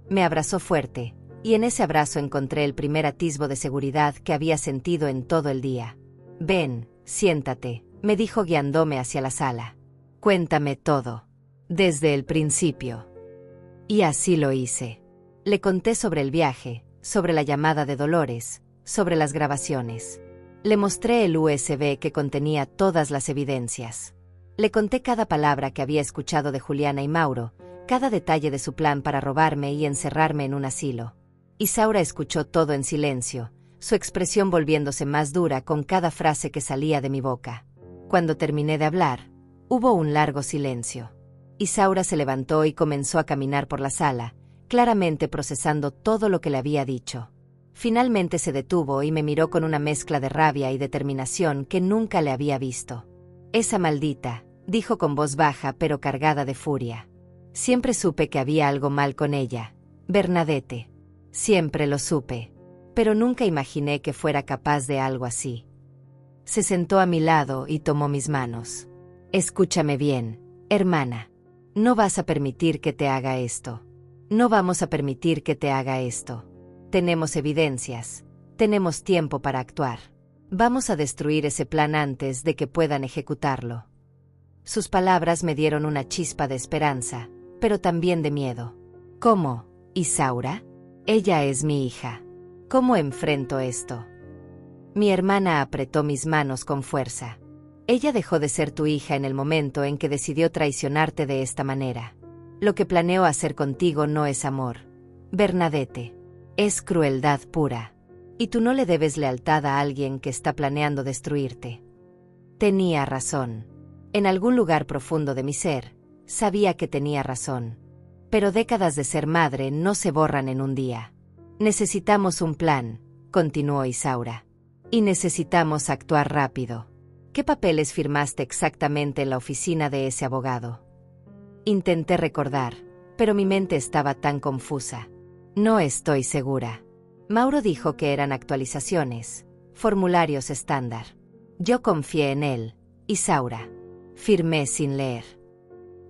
Me abrazó fuerte, y en ese abrazo encontré el primer atisbo de seguridad que había sentido en todo el día. Ven, siéntate, me dijo guiándome hacia la sala. Cuéntame todo. Desde el principio. Y así lo hice. Le conté sobre el viaje, sobre la llamada de Dolores, sobre las grabaciones. Le mostré el USB que contenía todas las evidencias. Le conté cada palabra que había escuchado de Juliana y Mauro, cada detalle de su plan para robarme y encerrarme en un asilo. Isaura escuchó todo en silencio, su expresión volviéndose más dura con cada frase que salía de mi boca. Cuando terminé de hablar, hubo un largo silencio. Isaura se levantó y comenzó a caminar por la sala, claramente procesando todo lo que le había dicho. Finalmente se detuvo y me miró con una mezcla de rabia y determinación que nunca le había visto. «Esa maldita», dijo con voz baja pero cargada de furia. «Siempre supe que había algo mal con ella, Bernadette. Siempre lo supe. Pero nunca imaginé que fuera capaz de algo así». Se sentó a mi lado y tomó mis manos. «Escúchame bien, hermana. No vas a permitir que te haga esto. No vamos a permitir que te haga esto. Tenemos evidencias. Tenemos tiempo para actuar. Vamos a destruir ese plan antes de que puedan ejecutarlo». Sus palabras me dieron una chispa de esperanza, pero también de miedo. «¿Cómo, Isaura? Ella es mi hija. ¿Cómo enfrento esto?» Mi hermana apretó mis manos con fuerza. «Ella dejó de ser tu hija en el momento en que decidió traicionarte de esta manera. Lo que planeó hacer contigo no es amor, Bernadette. Es crueldad pura. Y tú no le debes lealtad a alguien que está planeando destruirte». Tenía razón. En algún lugar profundo de mi ser, sabía que tenía razón. Pero décadas de ser madre no se borran en un día. «Necesitamos un plan», continuó Isaura. «Y necesitamos actuar rápido. ¿Qué papeles firmaste exactamente en la oficina de ese abogado?» Intenté recordar, pero mi mente estaba tan confusa. «No estoy segura». Mauro dijo que eran actualizaciones, formularios estándar. Yo confié en él, Isaura. Firmé sin leer.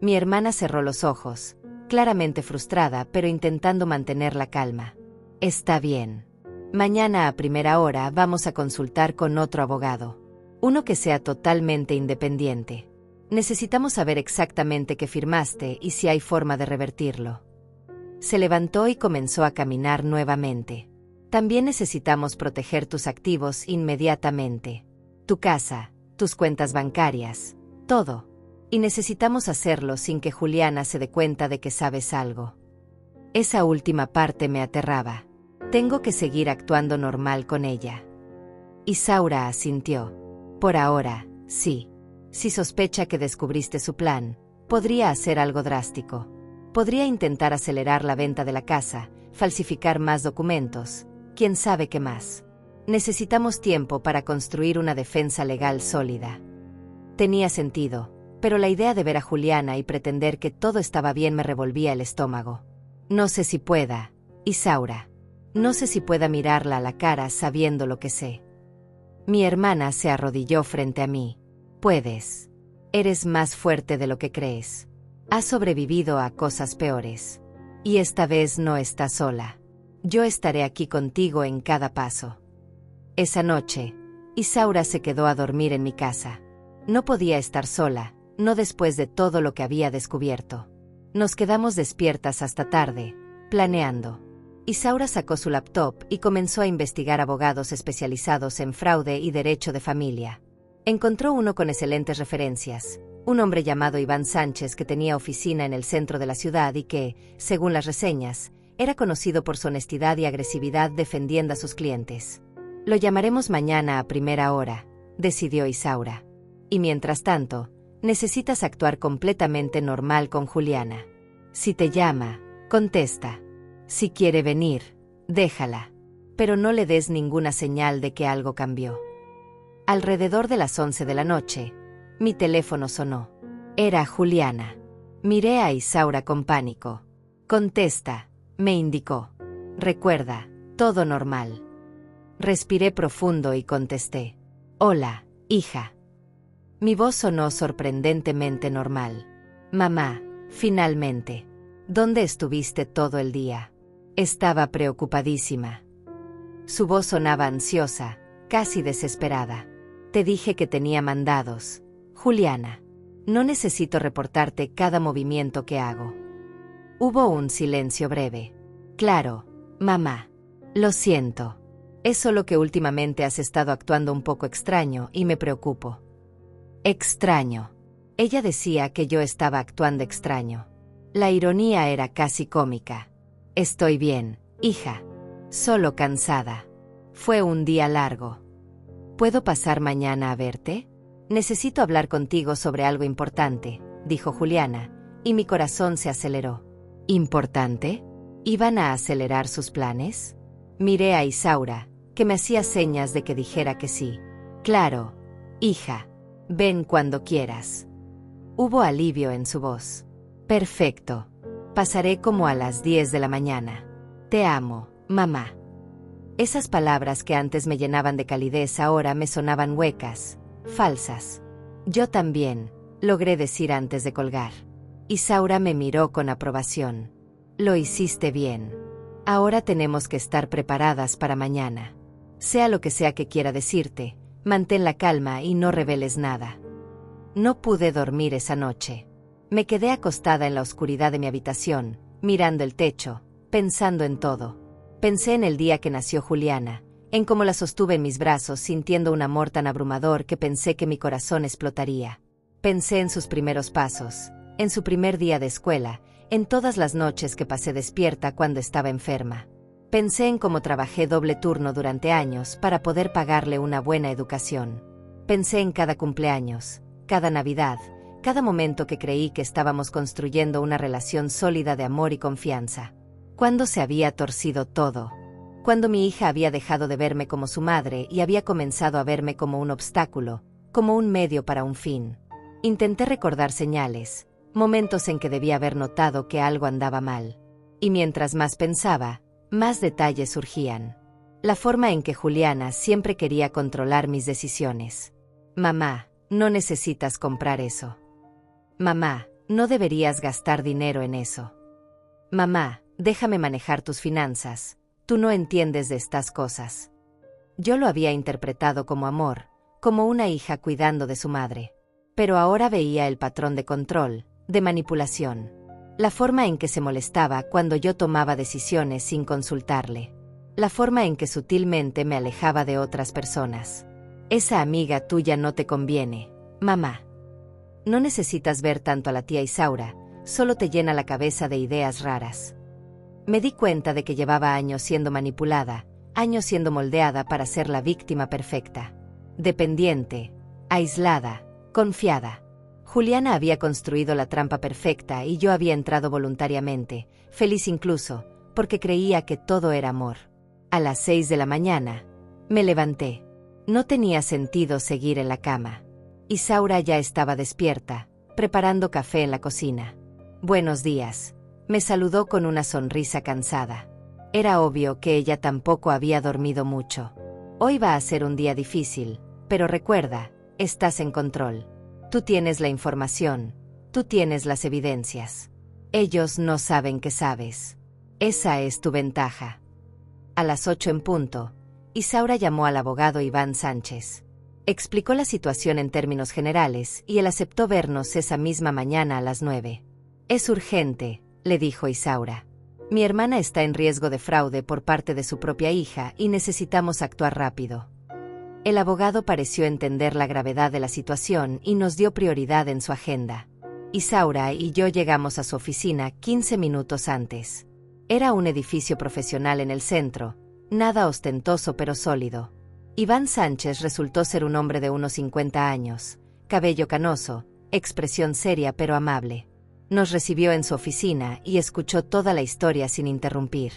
Mi hermana cerró los ojos, claramente frustrada pero intentando mantener la calma. «Está bien. Mañana a primera hora vamos a consultar con otro abogado. Uno que sea totalmente independiente. Necesitamos saber exactamente qué firmaste y si hay forma de revertirlo». Se levantó y comenzó a caminar nuevamente. «También necesitamos proteger tus activos inmediatamente. Tu casa, tus cuentas bancarias, todo. Y necesitamos hacerlo sin que Juliana se dé cuenta de que sabes algo». Esa última parte me aterraba. Tengo que seguir actuando normal con ella. Isaura asintió. «Por ahora, sí. Si sospecha que descubriste su plan, podría hacer algo drástico. Podría intentar acelerar la venta de la casa, falsificar más documentos, quién sabe qué más. Necesitamos tiempo para construir una defensa legal sólida». Tenía sentido, pero la idea de ver a Juliana y pretender que todo estaba bien me revolvía el estómago. «No sé si pueda, Isaura. No sé si pueda mirarla a la cara sabiendo lo que sé». Mi hermana se arrodilló frente a mí. «Puedes. Eres más fuerte de lo que crees. Has sobrevivido a cosas peores. Y esta vez no estás sola. Yo estaré aquí contigo en cada paso». Esa noche, Isaura se quedó a dormir en mi casa. No podía estar sola, no después de todo lo que había descubierto. Nos quedamos despiertas hasta tarde, planeando. Isaura sacó su laptop y comenzó a investigar abogados especializados en fraude y derecho de familia. Encontró uno con excelentes referencias, un hombre llamado Iván Sánchez que tenía oficina en el centro de la ciudad y que, según las reseñas, era conocido por su honestidad y agresividad defendiendo a sus clientes. «Lo llamaremos mañana a primera hora», decidió Isaura. «Y mientras tanto, necesitas actuar completamente normal con Juliana. Si te llama, contesta. Si quiere venir, déjala. Pero no le des ninguna señal de que algo cambió». Alrededor de las 11 de la noche, mi teléfono sonó. Era Juliana. Miré a Isaura con pánico. «Contesta», me indicó. «Recuerda, todo normal». Respiré profundo y contesté. «Hola, hija». Mi voz sonó sorprendentemente normal. «Mamá, finalmente. ¿Dónde estuviste todo el día?» Estaba preocupadísima. Su voz sonaba ansiosa, casi desesperada. «Te dije que tenía mandados, Juliana. No necesito reportarte cada movimiento que hago». Hubo un silencio breve. «Claro, mamá. Lo siento. Es solo que últimamente has estado actuando un poco extraño y me preocupo». «Extraño». Ella decía que yo estaba actuando extraño. La ironía era casi cómica. Estoy bien, hija. Solo cansada. Fue un día largo. ¿Puedo pasar mañana a verte? Necesito hablar contigo sobre algo importante, dijo Juliana, y mi corazón se aceleró. ¿Importante? ¿Iban a acelerar sus planes? Miré a Isaura, que me hacía señas de que dijera que sí. Claro, hija. Ven cuando quieras. Hubo alivio en su voz. Perfecto. Pasaré como a las 10 de la mañana. Te amo, mamá. Esas palabras que antes me llenaban de calidez ahora me sonaban huecas, falsas. Yo también, logré decir antes de colgar. Isaura me miró con aprobación. Lo hiciste bien. Ahora tenemos que estar preparadas para mañana. Sea lo que sea que quiera decirte, mantén la calma y no reveles nada. No pude dormir esa noche. Me quedé acostada en la oscuridad de mi habitación, mirando el techo, pensando en todo. Pensé en el día que nació Juliana, en cómo la sostuve en mis brazos sintiendo un amor tan abrumador que pensé que mi corazón explotaría. Pensé en sus primeros pasos, en su primer día de escuela, en todas las noches que pasé despierta cuando estaba enferma. Pensé en cómo trabajé doble turno durante años para poder pagarle una buena educación. Pensé en cada cumpleaños, cada Navidad, cada momento que creí que estábamos construyendo una relación sólida de amor y confianza. Cuando se había torcido todo. Cuando mi hija había dejado de verme como su madre y había comenzado a verme como un obstáculo, como un medio para un fin. Intenté recordar señales, momentos en que debía haber notado que algo andaba mal. Y mientras más pensaba, más detalles surgían. La forma en que Juliana siempre quería controlar mis decisiones. Mamá, no necesitas comprar eso. Mamá, no deberías gastar dinero en eso. Mamá, déjame manejar tus finanzas, tú no entiendes de estas cosas. Yo lo había interpretado como amor, como una hija cuidando de su madre. Pero ahora veía el patrón de control, de manipulación. La forma en que se molestaba cuando yo tomaba decisiones sin consultarle. La forma en que sutilmente me alejaba de otras personas. Esa amiga tuya no te conviene, mamá. No necesitas ver tanto a la tía Isaura, solo te llena la cabeza de ideas raras. Me di cuenta de que llevaba años siendo manipulada, años siendo moldeada para ser la víctima perfecta. Dependiente, aislada, confiada. Juliana había construido la trampa perfecta y yo había entrado voluntariamente, feliz incluso, porque creía que todo era amor. A las 6 de la mañana, me levanté. No tenía sentido seguir en la cama. Isaura ya estaba despierta, preparando café en la cocina. Buenos días. Me saludó con una sonrisa cansada. Era obvio que ella tampoco había dormido mucho. Hoy va a ser un día difícil, pero recuerda, estás en control. Tú tienes la información, tú tienes las evidencias. Ellos no saben que sabes. Esa es tu ventaja. A las 8 en punto, Isaura llamó al abogado Iván Sánchez. Explicó la situación en términos generales y él aceptó vernos esa misma mañana a las 9. Es urgente, le dijo Isaura. Mi hermana está en riesgo de fraude por parte de su propia hija y necesitamos actuar rápido. El abogado pareció entender la gravedad de la situación y nos dio prioridad en su agenda. Isaura y yo llegamos a su oficina 15 minutos antes. Era un edificio profesional en el centro, nada ostentoso pero sólido. Iván Sánchez resultó ser un hombre de unos 50 años, cabello canoso, expresión seria pero amable. Nos recibió en su oficina y escuchó toda la historia sin interrumpir.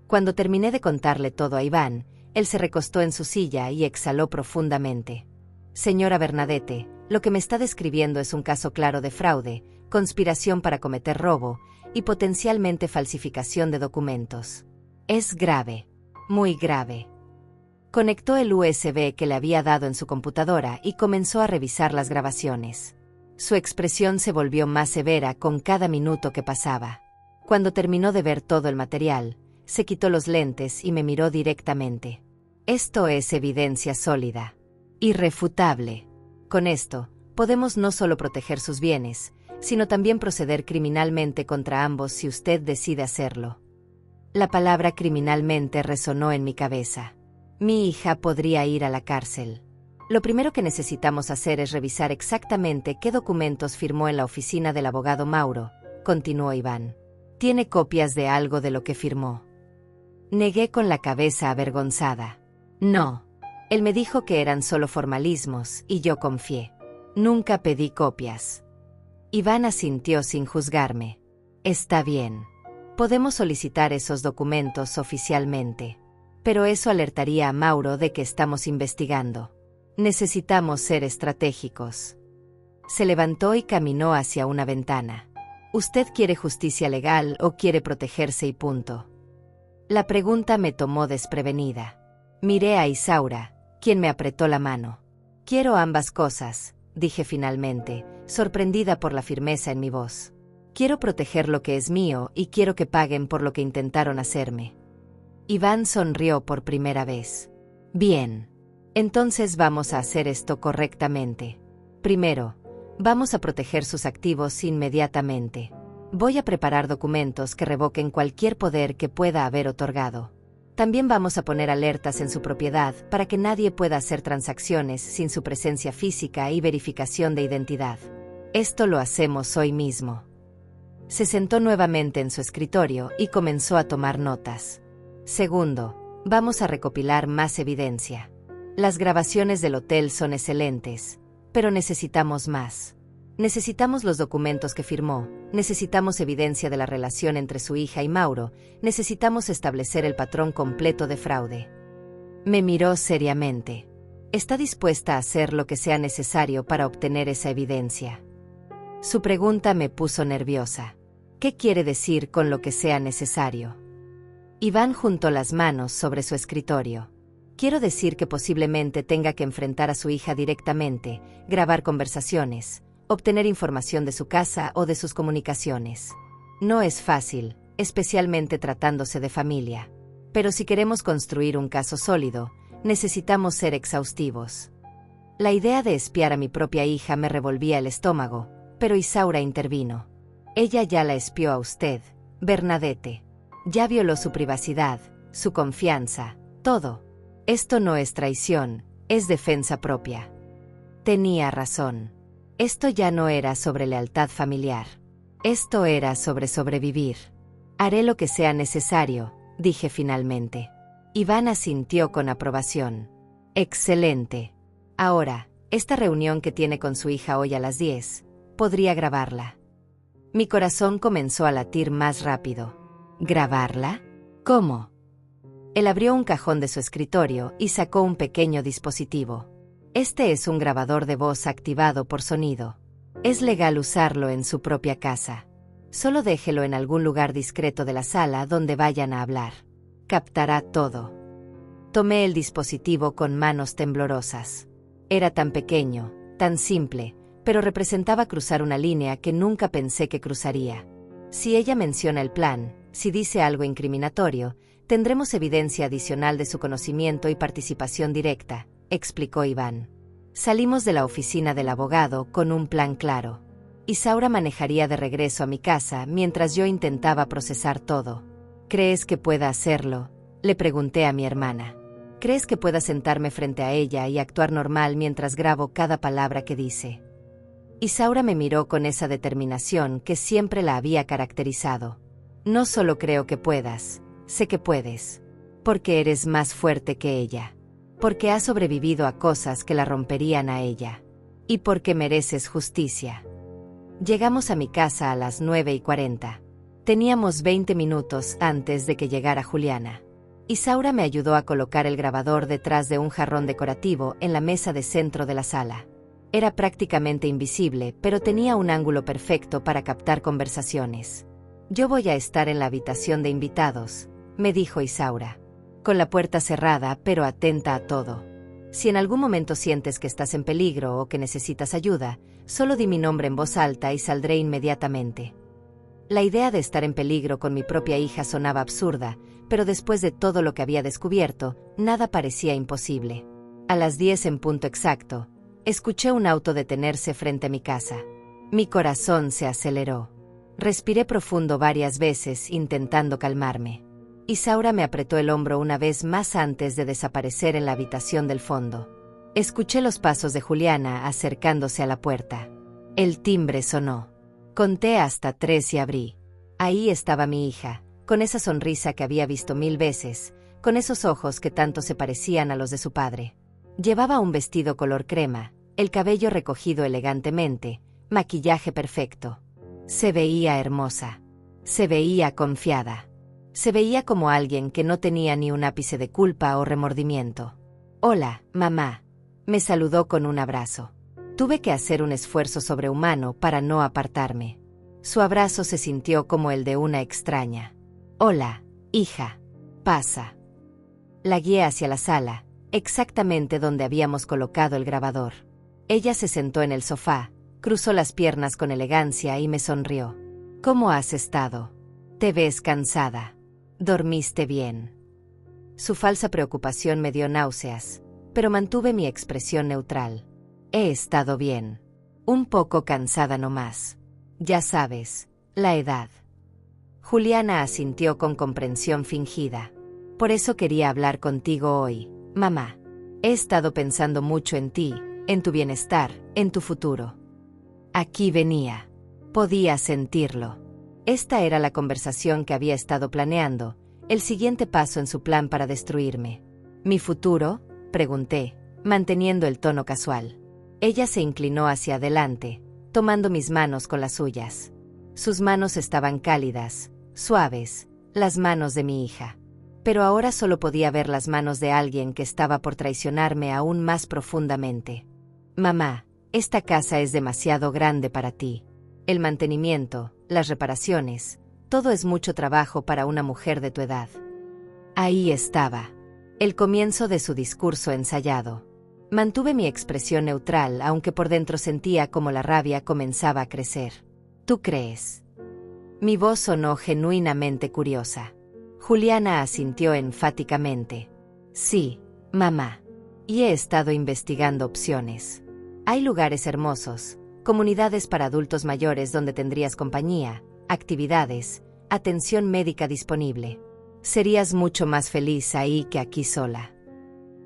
Cuando terminé de contarle todo a Iván, él se recostó en su silla y exhaló profundamente. Señora Bernadette, lo que me está describiendo es un caso claro de fraude, conspiración para cometer robo y potencialmente falsificación de documentos. Es grave, muy grave. Conectó el USB que le había dado en su computadora y comenzó a revisar las grabaciones. Su expresión se volvió más severa con cada minuto que pasaba. Cuando terminó de ver todo el material, se quitó los lentes y me miró directamente. Esto es evidencia sólida. Irrefutable. Con esto, podemos no solo proteger sus bienes, sino también proceder criminalmente contra ambos si usted decide hacerlo. La palabra criminalmente resonó en mi cabeza. Mi hija podría ir a la cárcel. Lo primero que necesitamos hacer es revisar exactamente qué documentos firmó en la oficina del abogado Mauro, continuó Iván. ¿Tiene copias de algo de lo que firmó? Negué con la cabeza avergonzada. No. Él me dijo que eran solo formalismos, y yo confié. Nunca pedí copias. Iván asintió sin juzgarme. Está bien. Podemos solicitar esos documentos oficialmente. Pero eso alertaría a Mauro de que estamos investigando. Necesitamos ser estratégicos. Se levantó y caminó hacia una ventana. ¿Usted quiere justicia legal o quiere protegerse y punto? La pregunta me tomó desprevenida. Miré a Isaura, quien me apretó la mano. Quiero ambas cosas, dije finalmente, sorprendida por la firmeza en mi voz. Quiero proteger lo que es mío y quiero que paguen por lo que intentaron hacerme. Iván sonrió por primera vez. Bien. Entonces vamos a hacer esto correctamente. Primero, vamos a proteger sus activos inmediatamente. Voy a preparar documentos que revoquen cualquier poder que pueda haber otorgado. También vamos a poner alertas en su propiedad para que nadie pueda hacer transacciones sin su presencia física y verificación de identidad. Esto lo hacemos hoy mismo. Se sentó nuevamente en su escritorio y comenzó a tomar notas. Segundo, vamos a recopilar más evidencia. Las grabaciones del hotel son excelentes, pero necesitamos más. Necesitamos los documentos que firmó, necesitamos evidencia de la relación entre su hija y Mauro, necesitamos establecer el patrón completo de fraude. Me miró seriamente. ¿Está dispuesta a hacer lo que sea necesario para obtener esa evidencia? Su pregunta me puso nerviosa. ¿Qué quiere decir con lo que sea necesario? Iván juntó las manos sobre su escritorio. Quiero decir que posiblemente tenga que enfrentar a su hija directamente, grabar conversaciones, obtener información de su casa o de sus comunicaciones. No es fácil, especialmente tratándose de familia. Pero si queremos construir un caso sólido, necesitamos ser exhaustivos. La idea de espiar a mi propia hija me revolvía el estómago, pero Isaura intervino. Ella ya la espió a usted, Bernadette. Ya violó su privacidad, su confianza, todo. Esto no es traición, es defensa propia. Tenía razón. Esto ya no era sobre lealtad familiar. Esto era sobre sobrevivir. Haré lo que sea necesario, dije finalmente. Iván asintió con aprobación. Excelente. Ahora, esta reunión que tiene con su hija hoy a las 10, podría grabarla. Mi corazón comenzó a latir más rápido. ¿Grabarla? ¿Cómo? Él abrió un cajón de su escritorio y sacó un pequeño dispositivo. Este es un grabador de voz activado por sonido. Es legal usarlo en su propia casa. Solo déjelo en algún lugar discreto de la sala donde vayan a hablar. Captará todo. Tomé el dispositivo con manos temblorosas. Era tan pequeño, tan simple, pero representaba cruzar una línea que nunca pensé que cruzaría. Si ella menciona el plan, si dice algo incriminatorio, tendremos evidencia adicional de su conocimiento y participación directa, explicó Iván. Salimos de la oficina del abogado con un plan claro. Isaura manejaría de regreso a mi casa mientras yo intentaba procesar todo. ¿Crees que pueda hacerlo?, le pregunté a mi hermana. ¿Crees que pueda sentarme frente a ella y actuar normal mientras grabo cada palabra que dice? Isaura me miró con esa determinación que siempre la había caracterizado. No solo creo que puedas, sé que puedes. Porque eres más fuerte que ella. Porque has sobrevivido a cosas que la romperían a ella. Y porque mereces justicia. Llegamos a mi casa a las 9:40. Teníamos 20 minutos antes de que llegara Juliana. Isaura me ayudó a colocar el grabador detrás de un jarrón decorativo en la mesa de centro de la sala. Era prácticamente invisible, pero tenía un ángulo perfecto para captar conversaciones. Yo voy a estar en la habitación de invitados, me dijo Isaura. Con la puerta cerrada, pero atenta a todo. Si en algún momento sientes que estás en peligro o que necesitas ayuda, solo di mi nombre en voz alta y saldré inmediatamente. La idea de estar en peligro con mi propia hija sonaba absurda, pero después de todo lo que había descubierto, nada parecía imposible. A las 10 en punto exacto, escuché un auto detenerse frente a mi casa. Mi corazón se aceleró. Respiré profundo varias veces intentando calmarme. Isaura me apretó el hombro una vez más antes de desaparecer en la habitación del fondo. Escuché los pasos de Juliana acercándose a la puerta. El timbre sonó. Conté hasta 3 y abrí. Ahí estaba mi hija, con esa sonrisa que había visto 1000 veces, con esos ojos que tanto se parecían a los de su padre. Llevaba un vestido color crema, el cabello recogido elegantemente, maquillaje perfecto. Se veía hermosa. Se veía confiada. Se veía como alguien que no tenía ni un ápice de culpa o remordimiento. «Hola, mamá», me saludó con un abrazo. Tuve que hacer un esfuerzo sobrehumano para no apartarme. Su abrazo se sintió como el de una extraña. «Hola, hija. Pasa». La guié hacia la sala, exactamente donde habíamos colocado el grabador. Ella se sentó en el sofá, cruzó las piernas con elegancia y me sonrió. «¿Cómo has estado? Te ves cansada. ¿Dormiste bien?». Su falsa preocupación me dio náuseas, pero mantuve mi expresión neutral. «He estado bien. Un poco cansada nomás. Ya sabes, la edad». Juliana asintió con comprensión fingida. «Por eso quería hablar contigo hoy, mamá. He estado pensando mucho en ti, en tu bienestar, en tu futuro». Aquí venía. Podía sentirlo. Esta era la conversación que había estado planeando, el siguiente paso en su plan para destruirme. «¿Mi futuro?», pregunté, manteniendo el tono casual. Ella se inclinó hacia adelante, tomando mis manos con las suyas. Sus manos estaban cálidas, suaves, las manos de mi hija. Pero ahora solo podía ver las manos de alguien que estaba por traicionarme aún más profundamente. «Mamá, esta casa es demasiado grande para ti. El mantenimiento, las reparaciones, todo es mucho trabajo para una mujer de tu edad». Ahí estaba. El comienzo de su discurso ensayado. Mantuve mi expresión neutral, aunque por dentro sentía como la rabia comenzaba a crecer. «¿Tú crees?». Mi voz sonó genuinamente curiosa. Juliana asintió enfáticamente. «Sí, mamá. Y he estado investigando opciones. Hay lugares hermosos, comunidades para adultos mayores donde tendrías compañía, actividades, atención médica disponible. Serías mucho más feliz ahí que aquí sola».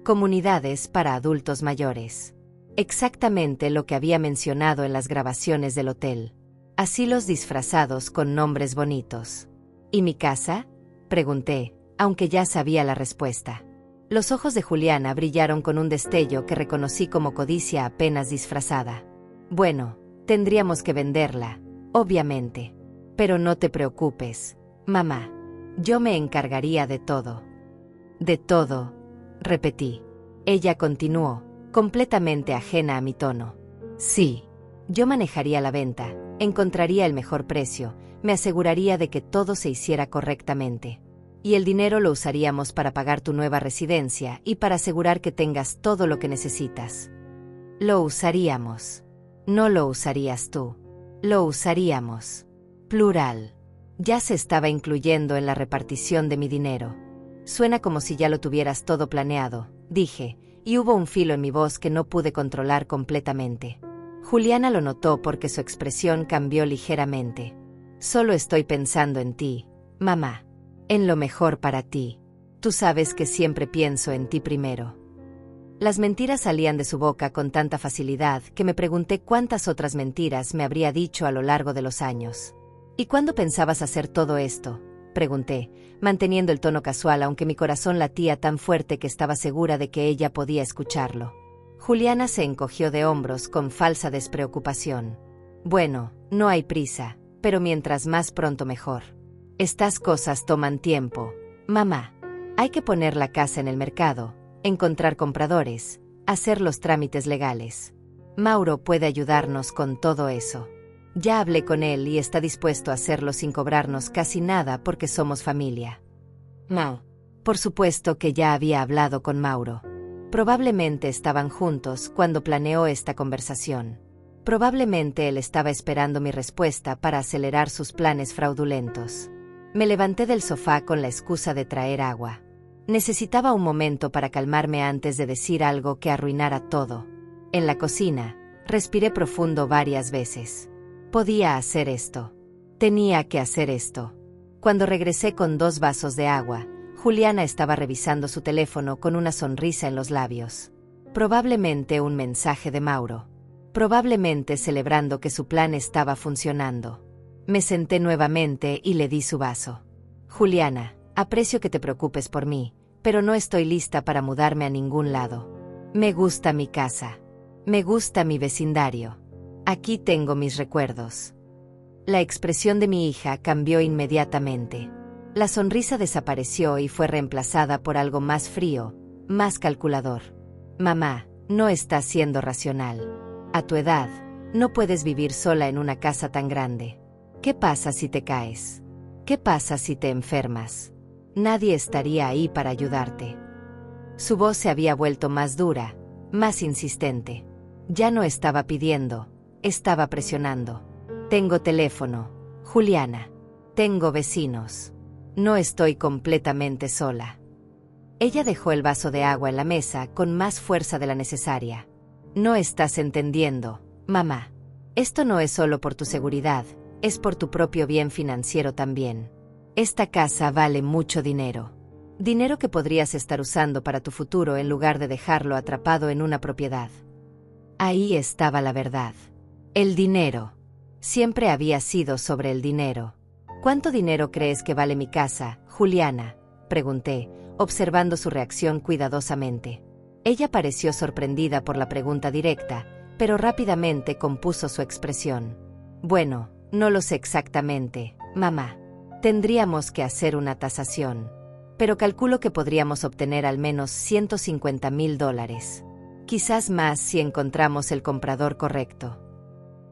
Comunidades para adultos mayores. Exactamente lo que había mencionado en las grabaciones del hotel. Asilos disfrazados con nombres bonitos. «¿Y mi casa?», pregunté, aunque ya sabía la respuesta. Los ojos de Juliana brillaron con un destello que reconocí como codicia apenas disfrazada. «Bueno, tendríamos que venderla, obviamente. Pero no te preocupes, mamá. Yo me encargaría de todo». «¿De todo?», repetí. Ella continuó, completamente ajena a mi tono. «Sí. Yo manejaría la venta, encontraría el mejor precio, me aseguraría de que todo se hiciera correctamente. Y el dinero lo usaríamos para pagar tu nueva residencia y para asegurar que tengas todo lo que necesitas». «Lo usaríamos». «No lo usarías tú. Lo usaríamos». Plural. Ya se estaba incluyendo en la repartición de mi dinero. «Suena como si ya lo tuvieras todo planeado», dije, y hubo un filo en mi voz que no pude controlar completamente. Juliana lo notó porque su expresión cambió ligeramente. «Solo estoy pensando en ti, mamá. En lo mejor para ti. Tú sabes que siempre pienso en ti primero». Las mentiras salían de su boca con tanta facilidad que me pregunté cuántas otras mentiras me habría dicho a lo largo de los años. «¿Y cuándo pensabas hacer todo esto?», pregunté, manteniendo el tono casual aunque mi corazón latía tan fuerte que estaba segura de que ella podía escucharlo. Juliana se encogió de hombros con falsa despreocupación. «Bueno, no hay prisa, pero mientras más pronto mejor. Estas cosas toman tiempo, mamá. Hay que poner la casa en el mercado, encontrar compradores, hacer los trámites legales. Mauro puede ayudarnos con todo eso. Ya hablé con él y está dispuesto a hacerlo sin cobrarnos casi nada porque somos familia». «No». Por supuesto que ya había hablado con Mauro. Probablemente estaban juntos cuando planeó esta conversación. Probablemente él estaba esperando mi respuesta para acelerar sus planes fraudulentos. Me levanté del sofá con la excusa de traer agua. Necesitaba un momento para calmarme antes de decir algo que arruinara todo. En la cocina, respiré profundo varias veces. Podía hacer esto. Tenía que hacer esto. Cuando regresé con 2 vasos de agua, Juliana estaba revisando su teléfono con una sonrisa en los labios. Probablemente un mensaje de Mauro. probablemente celebrando que su plan estaba funcionando. Me senté nuevamente y le di su vaso. Juliana, aprecio que te preocupes por mí, pero no estoy lista para mudarme a ningún lado. Me gusta mi casa. Me gusta mi vecindario. Aquí tengo mis recuerdos. La expresión de mi hija cambió inmediatamente. La sonrisa desapareció y fue reemplazada por algo más frío, más calculador. Mamá, no estás siendo racional. A tu edad, no puedes vivir sola en una casa tan grande. ¿Qué pasa si te caes? ¿Qué pasa si te enfermas? Nadie estaría ahí para ayudarte. Su voz se había vuelto más dura, más insistente. Ya no estaba pidiendo, estaba presionando. Tengo teléfono, Juliana. Tengo vecinos. No estoy completamente sola. Ella dejó el vaso de agua en la mesa con más fuerza de la necesaria. No estás entendiendo, mamá. Esto no es solo por tu seguridad, es por tu propio bien financiero también. Esta casa vale mucho dinero. Dinero que podrías estar usando para tu futuro en lugar de dejarlo atrapado en una propiedad. Ahí estaba la verdad. El dinero. Siempre había sido sobre el dinero. ¿Cuánto dinero crees que vale mi casa, Juliana?, pregunté, observando su reacción cuidadosamente. Ella pareció sorprendida por la pregunta directa, pero rápidamente compuso su expresión. Bueno, no lo sé exactamente, mamá. Tendríamos que hacer una tasación. Pero calculo que podríamos obtener al menos $150,000. Quizás más si encontramos el comprador correcto.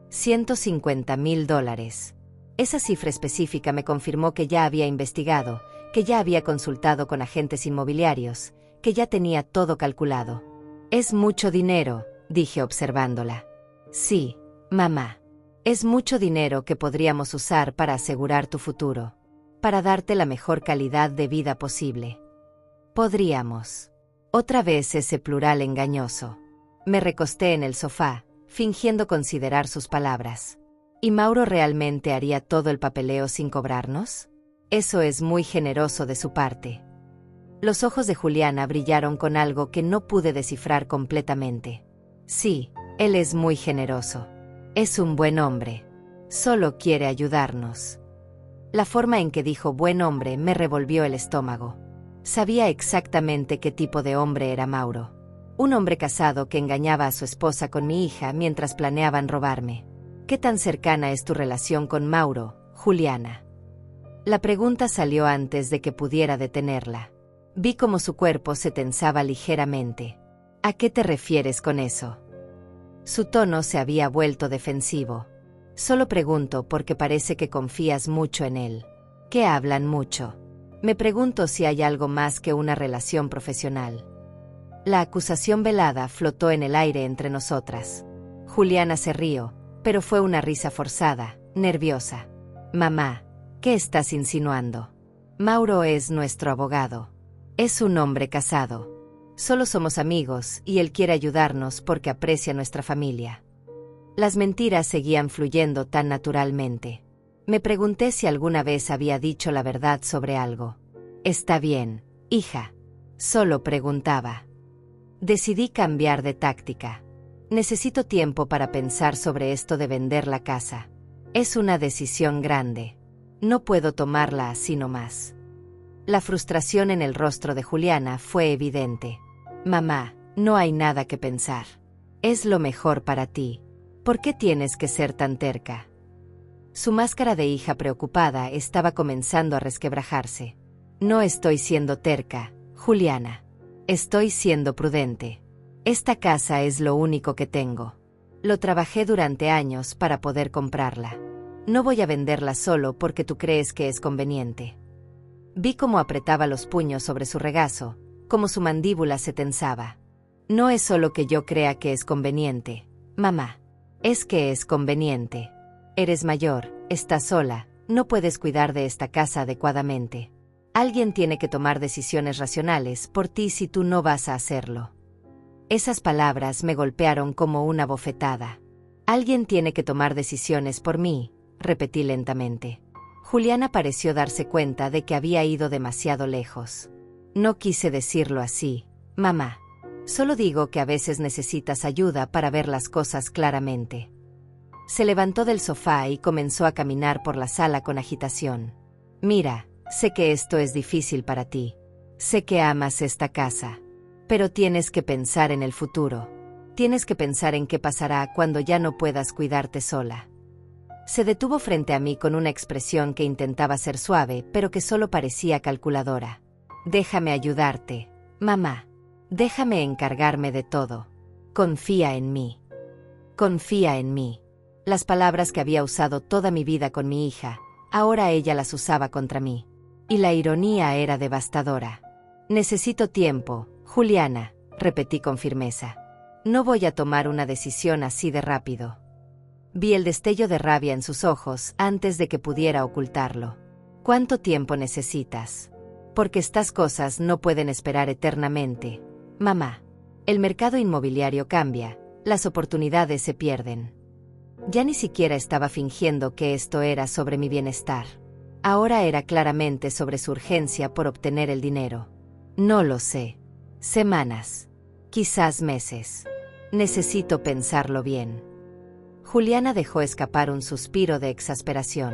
$150,000. Esa cifra específica me confirmó que ya había investigado, que ya había consultado con agentes inmobiliarios, que ya tenía todo calculado. Es mucho dinero, dije observándola. Sí, mamá. Es mucho dinero que podríamos usar para asegurar tu futuro, para darte la mejor calidad de vida posible. Podríamos. Otra vez ese plural engañoso. Me recosté en el sofá, fingiendo considerar sus palabras. ¿Y Mauro realmente haría todo el papeleo sin cobrarnos? Eso es muy generoso de su parte. Los ojos de Juliana brillaron con algo que no pude descifrar completamente. Sí, él es muy generoso. Es un buen hombre. Solo quiere ayudarnos. La forma en que dijo buen hombre me revolvió el estómago. Sabía exactamente qué tipo de hombre era Mauro. Un hombre casado que engañaba a su esposa con mi hija mientras planeaban robarme. ¿Qué tan cercana es tu relación con Mauro, Juliana? La pregunta salió antes de que pudiera detenerla. Vi cómo su cuerpo se tensaba ligeramente. ¿A qué te refieres con eso? Su tono se había vuelto defensivo. Solo pregunto porque parece que confías mucho en él. ¿Qué hablan mucho? Me pregunto si hay algo más que una relación profesional. La acusación velada flotó en el aire entre nosotras. Juliana se rió, pero fue una risa forzada, nerviosa. Mamá, ¿qué estás insinuando? Mauro es nuestro abogado. Es un hombre casado. Solo somos amigos y él quiere ayudarnos porque aprecia nuestra familia. Las mentiras seguían fluyendo tan naturalmente. Me pregunté si alguna vez había dicho la verdad sobre algo. Está bien, hija. Solo preguntaba. Decidí cambiar de táctica. Necesito tiempo para pensar sobre esto de vender la casa. Es una decisión grande. No puedo tomarla así nomás. La frustración en el rostro de Juliana fue evidente. Mamá, no hay nada que pensar. Es lo mejor para ti. ¿Por qué tienes que ser tan terca? Su máscara de hija preocupada estaba comenzando a resquebrajarse. No estoy siendo terca, Juliana. Estoy siendo prudente. Esta casa es lo único que tengo. Lo trabajé durante años para poder comprarla. No voy a venderla solo porque tú crees que es conveniente. Vi cómo apretaba los puños sobre su regazo, cómo su mandíbula se tensaba. No es solo que yo crea que es conveniente, mamá. Es que es conveniente. Eres mayor, estás sola, no puedes cuidar de esta casa adecuadamente. Alguien tiene que tomar decisiones racionales por ti si tú no vas a hacerlo. Esas palabras me golpearon como una bofetada. Alguien tiene que tomar decisiones por mí, repetí lentamente. Juliana pareció darse cuenta de que había ido demasiado lejos. No quise decirlo así, mamá. Solo digo que a veces necesitas ayuda para ver las cosas claramente. Se levantó del sofá y comenzó a caminar por la sala con agitación. Mira, sé que esto es difícil para ti. Sé que amas esta casa. Pero tienes que pensar en el futuro. Tienes que pensar en qué pasará cuando ya no puedas cuidarte sola. Se detuvo frente a mí con una expresión que intentaba ser suave, pero que solo parecía calculadora. Déjame ayudarte, mamá. Déjame encargarme de todo. Confía en mí. Confía en mí. Las palabras que había usado toda mi vida con mi hija, ahora ella las usaba contra mí. Y la ironía era devastadora. Necesito tiempo, Juliana, repetí con firmeza. No voy a tomar una decisión así de rápido. Vi el destello de rabia en sus ojos antes de que pudiera ocultarlo. ¿Cuánto tiempo necesitas? Porque estas cosas no pueden esperar eternamente. Mamá, el mercado inmobiliario cambia, las oportunidades se pierden. Ya ni siquiera estaba fingiendo que esto era sobre mi bienestar. Ahora era claramente sobre su urgencia por obtener el dinero. No lo sé. Semanas. Quizás meses. Necesito pensarlo bien. Juliana dejó escapar un suspiro de exasperación.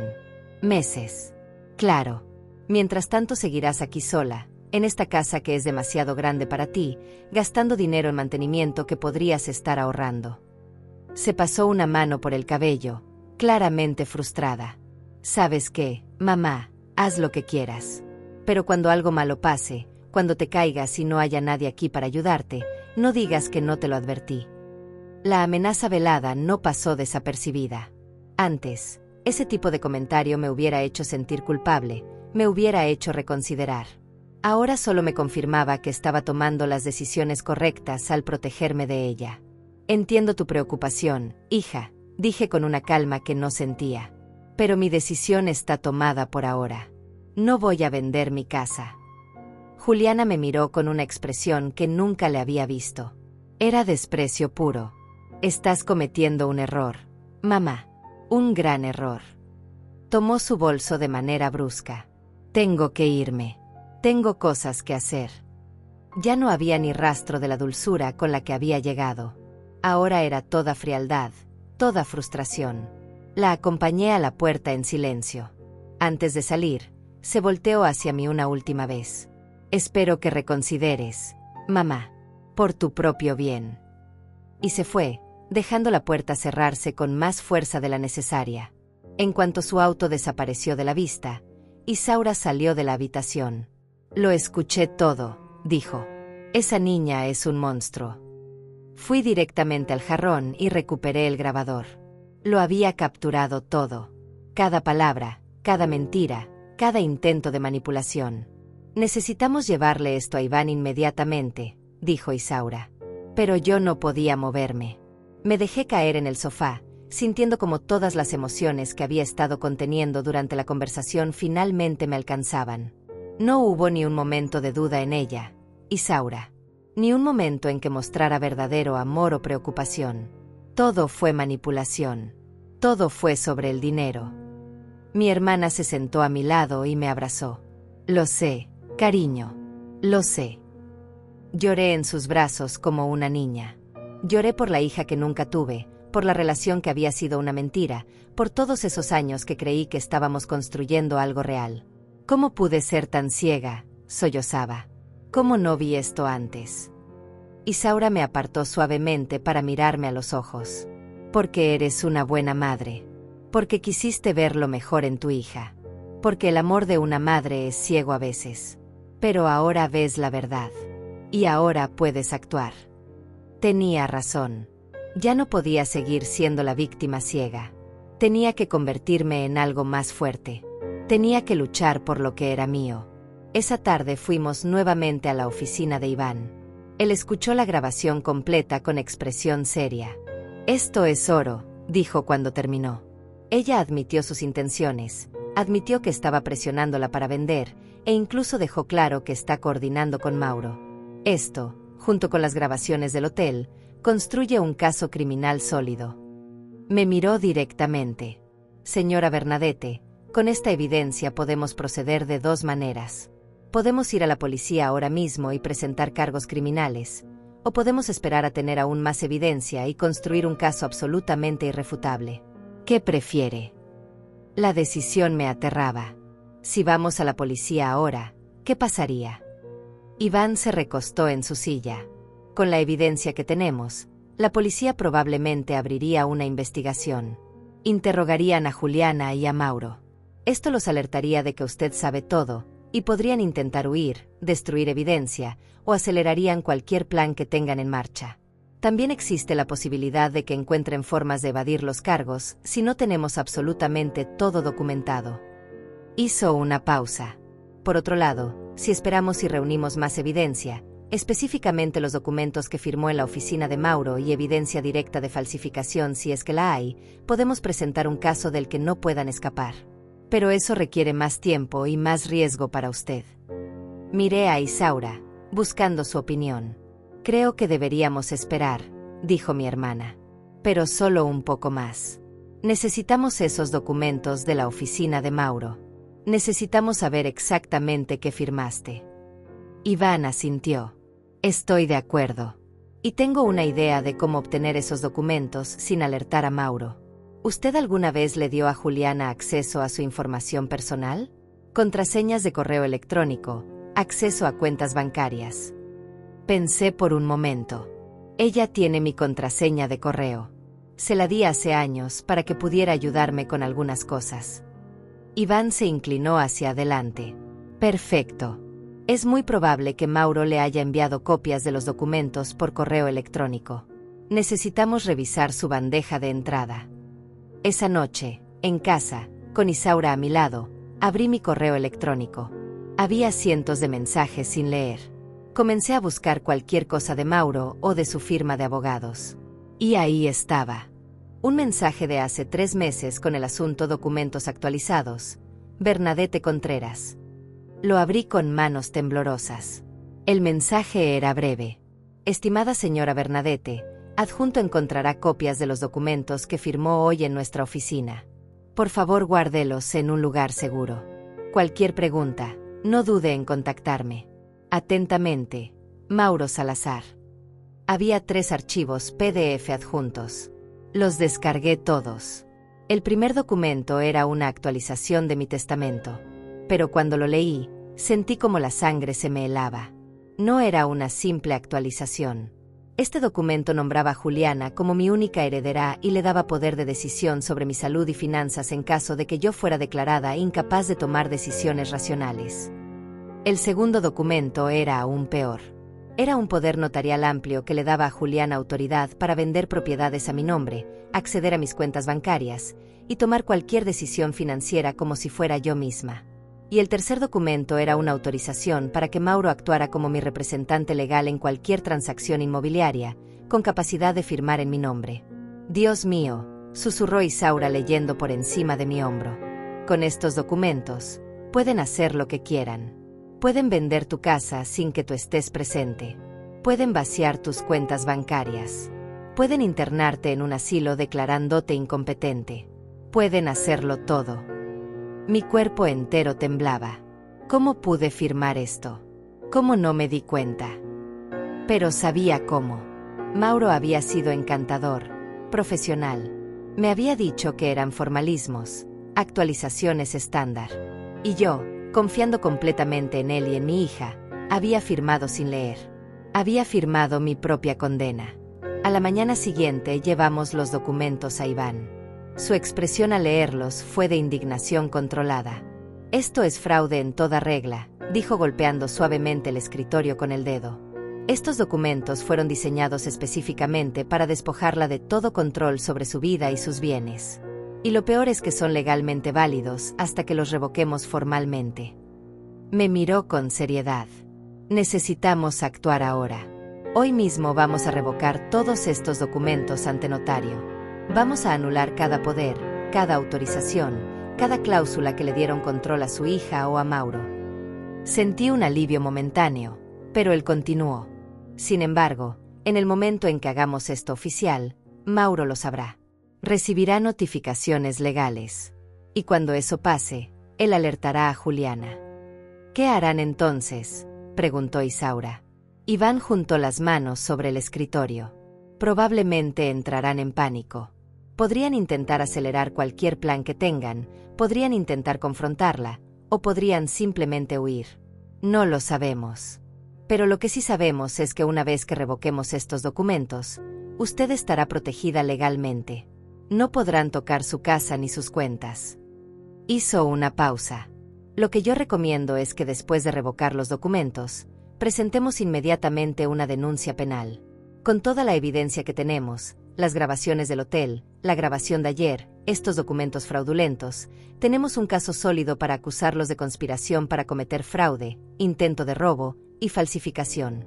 Meses. Claro. Mientras tanto seguirás aquí sola, en esta casa que es demasiado grande para ti, gastando dinero en mantenimiento que podrías estar ahorrando. Se pasó una mano por el cabello, claramente frustrada. ¿Sabes qué, mamá? Haz lo que quieras. Pero cuando algo malo pase, cuando te caigas y no haya nadie aquí para ayudarte, no digas que no te lo advertí. La amenaza velada no pasó desapercibida. Antes, ese tipo de comentario me hubiera hecho sentir culpable, me hubiera hecho reconsiderar. Ahora solo me confirmaba que estaba tomando las decisiones correctas al protegerme de ella. Entiendo tu preocupación, hija, dije con una calma que no sentía. Pero mi decisión está tomada por ahora. No voy a vender mi casa. Juliana me miró con una expresión que nunca le había visto. Era desprecio puro. Estás cometiendo un error, mamá. Un gran error. Tomó su bolso de manera brusca. Tengo que irme. Tengo cosas que hacer. Ya no había ni rastro de la dulzura con la que había llegado. Ahora era toda frialdad, toda frustración. La acompañé a la puerta en silencio. Antes de salir, se volteó hacia mí una última vez. Espero que reconsideres, mamá, por tu propio bien. Y se fue, dejando la puerta cerrarse con más fuerza de la necesaria. En cuanto su auto desapareció de la vista, Isaura salió de la habitación. Lo escuché todo, dijo. Esa niña es un monstruo. Fui directamente al jarrón y recuperé el grabador. Lo había capturado todo. Cada palabra, cada mentira, cada intento de manipulación. Necesitamos llevarle esto a Iván inmediatamente, dijo Isaura. Pero yo no podía moverme. Me dejé caer en el sofá, sintiendo como todas las emociones que había estado conteniendo durante la conversación finalmente me alcanzaban. No hubo ni un momento de duda en ella, Isaura. Ni un momento en que mostrara verdadero amor o preocupación. Todo fue manipulación. Todo fue sobre el dinero. Mi hermana se sentó a mi lado y me abrazó. Lo sé, cariño. Lo sé. Lloré en sus brazos como una niña. Lloré por la hija que nunca tuve, por la relación que había sido una mentira, por todos esos años que creí que estábamos construyendo algo real. ¿Cómo pude ser tan ciega?, sollozaba. ¿Cómo no vi esto antes? Isaura me apartó suavemente para mirarme a los ojos. Porque eres una buena madre. Porque quisiste ver lo mejor en tu hija. Porque el amor de una madre es ciego a veces. Pero ahora ves la verdad. Y ahora puedes actuar. Tenía razón. Ya no podía seguir siendo la víctima ciega. Tenía que convertirme en algo más fuerte. Tenía que luchar por lo que era mío. Esa tarde fuimos nuevamente a la oficina de Iván. Él escuchó la grabación completa con expresión seria. Esto es oro, dijo cuando terminó. Ella admitió sus intenciones, admitió que estaba presionándola para vender, e incluso dejó claro que está coordinando con Mauro. Esto, junto con las grabaciones del hotel, construye un caso criminal sólido. Me miró directamente. Señora Bernadette, con esta evidencia podemos proceder de dos maneras. Podemos ir a la policía ahora mismo y presentar cargos criminales, o podemos esperar a tener aún más evidencia y construir un caso absolutamente irrefutable. ¿Qué prefiere? La decisión me aterraba. Si vamos a la policía ahora, ¿qué pasaría? Iván se recostó en su silla. Con la evidencia que tenemos, la policía probablemente abriría una investigación. Interrogarían a Juliana y a Mauro. Esto los alertaría de que usted sabe todo, y podrían intentar huir, destruir evidencia, o acelerarían cualquier plan que tengan en marcha. También existe la posibilidad de que encuentren formas de evadir los cargos si no tenemos absolutamente todo documentado. Hizo una pausa. Por otro lado, si esperamos y reunimos más evidencia, específicamente los documentos que firmó en la oficina de Mauro y evidencia directa de falsificación si es que la hay, podemos presentar un caso del que no puedan escapar. Pero eso requiere más tiempo y más riesgo para usted. Miré a Isaura, buscando su opinión. Creo que deberíamos esperar, dijo mi hermana. Pero solo un poco más. Necesitamos esos documentos de la oficina de Mauro. Necesitamos saber exactamente qué firmaste. Iván asintió. Estoy de acuerdo. Y tengo una idea de cómo obtener esos documentos sin alertar a Mauro. ¿Usted alguna vez le dio a Juliana acceso a su información personal? Contraseñas de correo electrónico, acceso a cuentas bancarias. Pensé por un momento. Ella tiene mi contraseña de correo. Se la di hace años para que pudiera ayudarme con algunas cosas. Iván se inclinó hacia adelante. Perfecto. Es muy probable que Mauro le haya enviado copias de los documentos por correo electrónico. Necesitamos revisar su bandeja de entrada. Esa noche, en casa, con Isaura a mi lado, abrí mi correo electrónico. Había cientos de mensajes sin leer. Comencé a buscar cualquier cosa de Mauro o de su firma de abogados. Y ahí estaba. Un mensaje de hace 3 meses con el asunto documentos actualizados. Bernadette Contreras. Lo abrí con manos temblorosas. El mensaje era breve. Estimada señora Bernadette, adjunto encontrará copias de los documentos que firmó hoy en nuestra oficina. Por favor, guárdelos en un lugar seguro. Cualquier pregunta, no dude en contactarme. Atentamente, Mauro Salazar. Había 3 archivos PDF adjuntos. Los descargué todos. El primer documento era una actualización de mi testamento. Pero cuando lo leí, sentí como la sangre se me helaba. No era una simple actualización. Este documento nombraba a Juliana como mi única heredera y le daba poder de decisión sobre mi salud y finanzas en caso de que yo fuera declarada incapaz de tomar decisiones racionales. El segundo documento era aún peor. Era un poder notarial amplio que le daba a Juliana autoridad para vender propiedades a mi nombre, acceder a mis cuentas bancarias y tomar cualquier decisión financiera como si fuera yo misma. Y el tercer documento era una autorización para que Mauro actuara como mi representante legal en cualquier transacción inmobiliaria, con capacidad de firmar en mi nombre. Dios mío, susurró Isaura leyendo por encima de mi hombro. Con estos documentos, pueden hacer lo que quieran. Pueden vender tu casa sin que tú estés presente. Pueden vaciar tus cuentas bancarias. Pueden internarte en un asilo declarándote incompetente. Pueden hacerlo todo. Mi cuerpo entero temblaba. ¿Cómo pude firmar esto? ¿Cómo no me di cuenta? Pero sabía cómo. Mauro había sido encantador, profesional. Me había dicho que eran formalismos, actualizaciones estándar. Y yo, confiando completamente en él y en mi hija, había firmado sin leer. Había firmado mi propia condena. A la mañana siguiente llevamos los documentos a Iván. Su expresión al leerlos fue de indignación controlada. Esto es fraude en toda regla, dijo golpeando suavemente el escritorio con el dedo. Estos documentos fueron diseñados específicamente para despojarla de todo control sobre su vida y sus bienes. Y lo peor es que son legalmente válidos hasta que los revoquemos formalmente. Me miró con seriedad. Necesitamos actuar ahora. Hoy mismo vamos a revocar todos estos documentos ante notario. Vamos a anular cada poder, cada autorización, cada cláusula que le dieron control a su hija o a Mauro. Sentí un alivio momentáneo, pero él continuó. Sin embargo, en el momento en que hagamos esto oficial, Mauro lo sabrá. Recibirá notificaciones legales. Y cuando eso pase, él alertará a Juliana. ¿Qué harán entonces?, preguntó Isaura. Iván juntó las manos sobre el escritorio. Probablemente entrarán en pánico. Podrían intentar acelerar cualquier plan que tengan, podrían intentar confrontarla, o podrían simplemente huir. No lo sabemos. Pero lo que sí sabemos es que una vez que revoquemos estos documentos, usted estará protegida legalmente. No podrán tocar su casa ni sus cuentas. Hizo una pausa. Lo que yo recomiendo es que después de revocar los documentos, presentemos inmediatamente una denuncia penal. Con toda la evidencia que tenemos, las grabaciones del hotel, la grabación de ayer, estos documentos fraudulentos, tenemos un caso sólido para acusarlos de conspiración para cometer fraude, intento de robo y falsificación.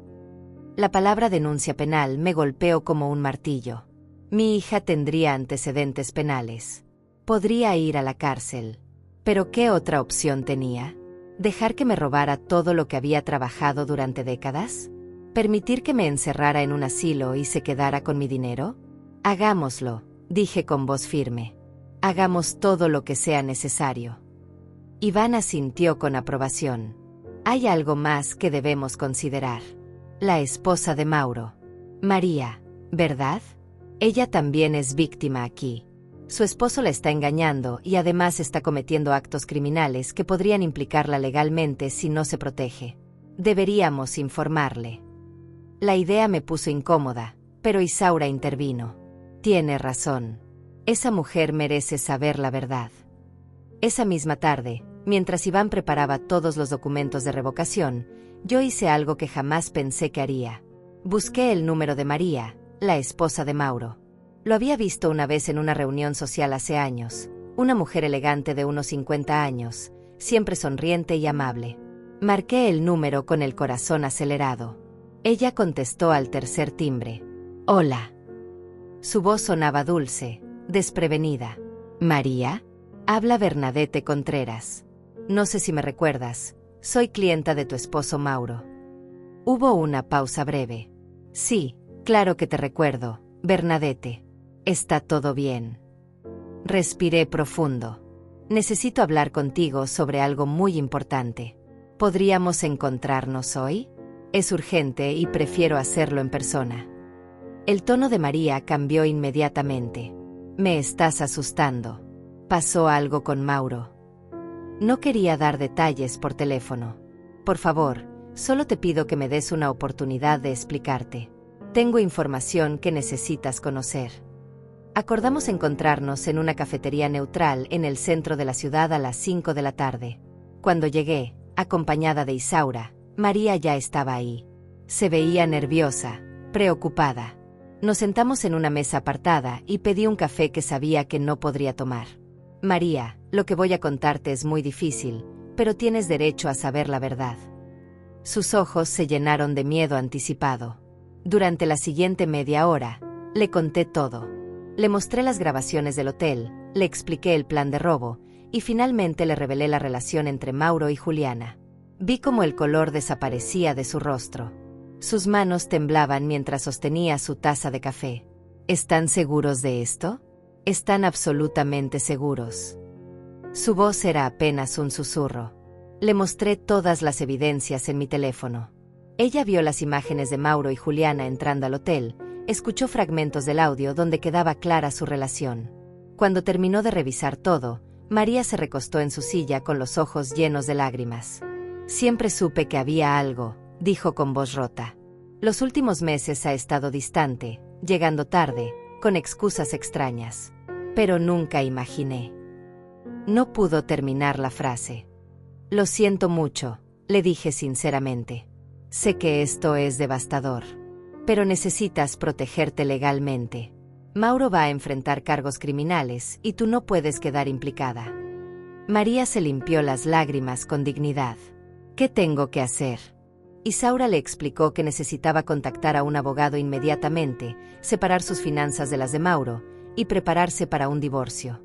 La palabra denuncia penal me golpeó como un martillo. Mi hija tendría antecedentes penales. Podría ir a la cárcel. ¿Pero qué otra opción tenía? ¿Dejar que me robara todo lo que había trabajado durante décadas? ¿Permitir que me encerrara en un asilo y se quedara con mi dinero? Hagámoslo, dije con voz firme. Hagamos todo lo que sea necesario. Iván asintió con aprobación. Hay algo más que debemos considerar. La esposa de Mauro. María, ¿verdad? Ella también es víctima aquí. Su esposo la está engañando y además está cometiendo actos criminales que podrían implicarla legalmente si no se protege. Deberíamos informarle. La idea me puso incómoda, pero Isaura intervino. Tiene razón. Esa mujer merece saber la verdad. Esa misma tarde, mientras Iván preparaba todos los documentos de revocación, yo hice algo que jamás pensé que haría. Busqué el número de María, la esposa de Mauro. Lo había visto una vez en una reunión social hace años. Una mujer elegante de unos 50 años, siempre sonriente y amable. Marqué el número con el corazón acelerado. Ella contestó al tercer timbre. Hola. Su voz sonaba dulce, desprevenida. ¿María? Habla Bernadette Contreras. No sé si me recuerdas, soy clienta de tu esposo Mauro. Hubo una pausa breve. Sí, claro que te recuerdo, Bernadette. ¿Está todo bien? Respiré profundo. Necesito hablar contigo sobre algo muy importante. ¿Podríamos encontrarnos hoy? Es urgente y prefiero hacerlo en persona. El tono de María cambió inmediatamente. Me estás asustando. ¿Pasó algo con Mauro? No quería dar detalles por teléfono. Por favor, solo te pido que me des una oportunidad de explicarte. Tengo información que necesitas conocer. Acordamos encontrarnos en una cafetería neutral en el centro de la ciudad a las 5 de la tarde. Cuando llegué, acompañada de Isaura, María ya estaba ahí. Se veía nerviosa, preocupada. Nos sentamos en una mesa apartada y pedí un café que sabía que no podría tomar. María, lo que voy a contarte es muy difícil, pero tienes derecho a saber la verdad. Sus ojos se llenaron de miedo anticipado. Durante la siguiente media hora, le conté todo. Le mostré las grabaciones del hotel, le expliqué el plan de robo, y finalmente le revelé la relación entre Mauro y Juliana. Vi cómo el color desaparecía de su rostro. Sus manos temblaban mientras sostenía su taza de café. ¿Están seguros de esto? Están absolutamente seguros. Su voz era apenas un susurro. Le mostré todas las evidencias en mi teléfono. Ella vio las imágenes de Mauro y Juliana entrando al hotel, escuchó fragmentos del audio donde quedaba clara su relación. Cuando terminó de revisar todo, María se recostó en su silla con los ojos llenos de lágrimas. Siempre supe que había algo, dijo con voz rota. Los últimos meses ha estado distante, llegando tarde, con excusas extrañas. Pero nunca imaginé. No pudo terminar la frase. Lo siento mucho, le dije sinceramente. Sé que esto es devastador. Pero necesitas protegerte legalmente. Mauro va a enfrentar cargos criminales y tú no puedes quedar implicada. María se limpió las lágrimas con dignidad. ¿Qué tengo que hacer? Isaura le explicó que necesitaba contactar a un abogado inmediatamente, separar sus finanzas de las de Mauro y prepararse para un divorcio.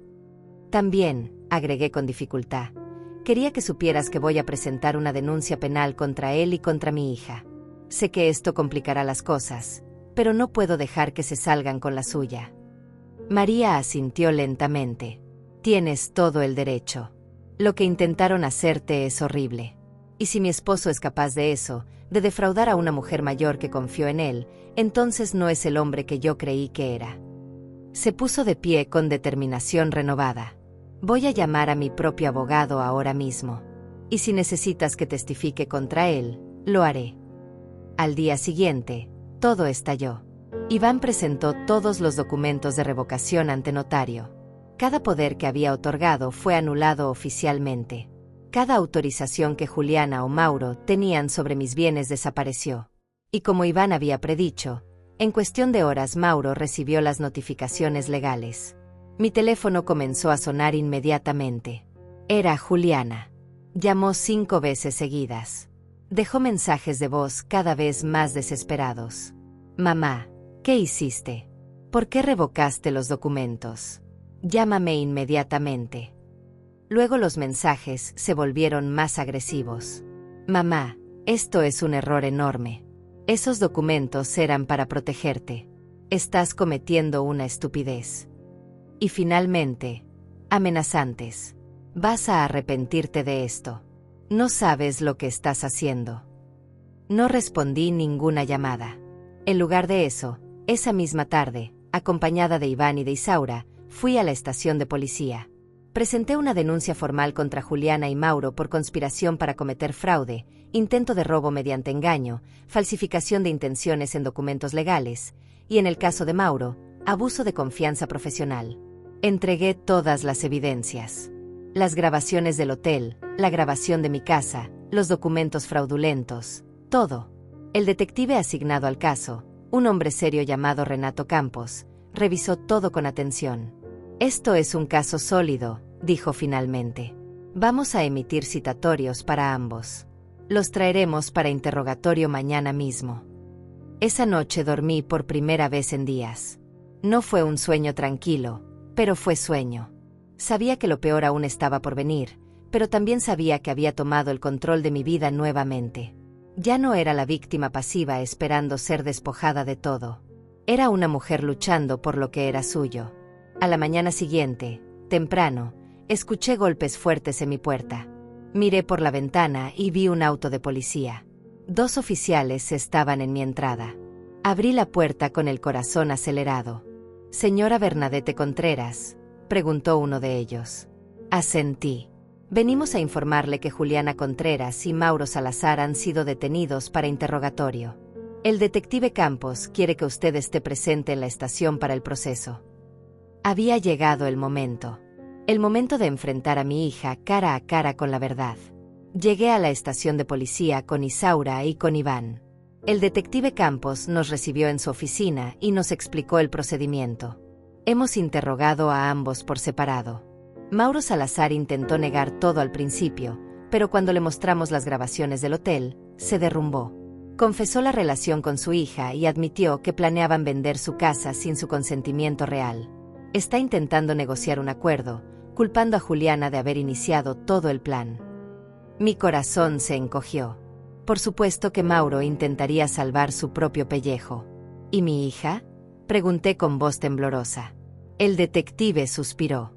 También, agregué con dificultad, quería que supieras que voy a presentar una denuncia penal contra él y contra mi hija. Sé que esto complicará las cosas, pero no puedo dejar que se salgan con la suya. María asintió lentamente. Tienes todo el derecho. Lo que intentaron hacerte es horrible. Y si mi esposo es capaz de eso, de defraudar a una mujer mayor que confió en él, entonces no es el hombre que yo creí que era. Se puso de pie con determinación renovada. Voy a llamar a mi propio abogado ahora mismo. Y si necesitas que testifique contra él, lo haré. Al día siguiente, todo estalló. Iván presentó todos los documentos de revocación ante notario. Cada poder que había otorgado fue anulado oficialmente. Cada autorización que Juliana o Mauro tenían sobre mis bienes desapareció. Y como Iván había predicho, en cuestión de horas Mauro recibió las notificaciones legales. Mi teléfono comenzó a sonar inmediatamente. Era Juliana. Llamó 5 veces seguidas. Dejó mensajes de voz cada vez más desesperados. Mamá, ¿qué hiciste? ¿Por qué revocaste los documentos? Llámame inmediatamente. Luego los mensajes se volvieron más agresivos. Mamá, esto es un error enorme. Esos documentos eran para protegerte. Estás cometiendo una estupidez. Y finalmente, amenazantes. Vas a arrepentirte de esto. No sabes lo que estás haciendo. No respondí ninguna llamada. En lugar de eso, esa misma tarde, acompañada de Iván y de Isaura, fui a la estación de policía. Presenté una denuncia formal contra Juliana y Mauro por conspiración para cometer fraude, intento de robo mediante engaño, falsificación de intenciones en documentos legales, y en el caso de Mauro, abuso de confianza profesional. Entregué todas las evidencias. Las grabaciones del hotel, la grabación de mi casa, los documentos fraudulentos, todo. El detective asignado al caso, un hombre serio llamado Renato Campos, revisó todo con atención. Esto es un caso sólido, dijo finalmente. Vamos a emitir citatorios para ambos. Los traeremos para interrogatorio mañana mismo. Esa noche dormí por primera vez en días. No fue un sueño tranquilo, pero fue sueño. Sabía que lo peor aún estaba por venir, pero también sabía que había tomado el control de mi vida nuevamente. Ya no era la víctima pasiva esperando ser despojada de todo. Era una mujer luchando por lo que era suyo. A la mañana siguiente, temprano, escuché golpes fuertes en mi puerta. Miré por la ventana y vi un auto de policía. 2 oficiales estaban en mi entrada. Abrí la puerta con el corazón acelerado. «Señora Bernadette Contreras», preguntó uno de ellos. Asentí. «Venimos a informarle que Juliana Contreras y Mauro Salazar han sido detenidos para interrogatorio. El detective Campos quiere que usted esté presente en la estación para el proceso». Había llegado el momento. El momento de enfrentar a mi hija cara a cara con la verdad. Llegué a la estación de policía con Isaura y con Iván. El detective Campos nos recibió en su oficina y nos explicó el procedimiento. Hemos interrogado a ambos por separado. Mauro Salazar intentó negar todo al principio, pero cuando le mostramos las grabaciones del hotel, se derrumbó. Confesó la relación con su hija y admitió que planeaban vender su casa sin su consentimiento real. Está intentando negociar un acuerdo, culpando a Juliana de haber iniciado todo el plan. Mi corazón se encogió. Por supuesto que Mauro intentaría salvar su propio pellejo. ¿Y mi hija?, pregunté con voz temblorosa. El detective suspiró.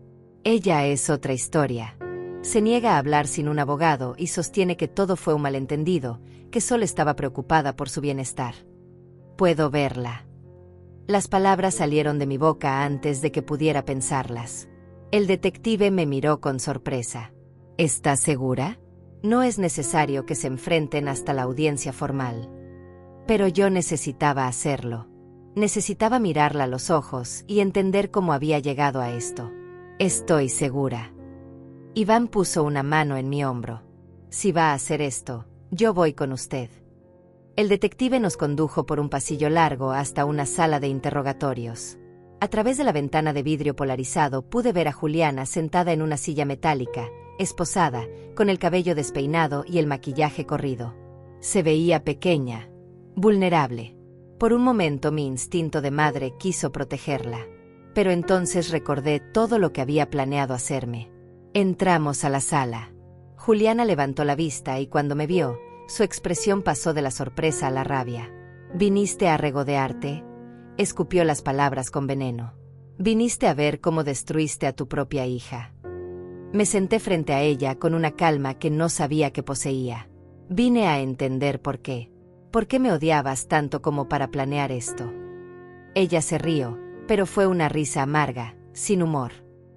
Ella es otra historia. Se niega a hablar sin un abogado y sostiene que todo fue un malentendido, que solo estaba preocupada por su bienestar. Puedo verla. Las palabras salieron de mi boca antes de que pudiera pensarlas. El detective me miró con sorpresa. ¿Estás segura? No es necesario que se enfrenten hasta la audiencia formal. Pero yo necesitaba hacerlo. Necesitaba mirarla a los ojos y entender cómo había llegado a esto. Estoy segura. Iván puso una mano en mi hombro. Si va a hacer esto, yo voy con usted. El detective nos condujo por un pasillo largo hasta una sala de interrogatorios. A través de la ventana de vidrio polarizado pude ver a Juliana sentada en una silla metálica, esposada, con el cabello despeinado y el maquillaje corrido. Se veía pequeña, vulnerable. Por un momento mi instinto de madre quiso protegerla. Pero entonces recordé todo lo que había planeado hacerme. Entramos a la sala. Juliana levantó la vista y cuando me vio, su expresión pasó de la sorpresa a la rabia. «¿Viniste a regodearte?», escupió las palabras con veneno. «¿Viniste a ver cómo destruiste a tu propia hija?». Me senté frente a ella con una calma que no sabía que poseía. Vine a entender por qué. ¿Por qué me odiabas tanto como para planear esto? Ella se rió, pero fue una risa amarga, sin humor.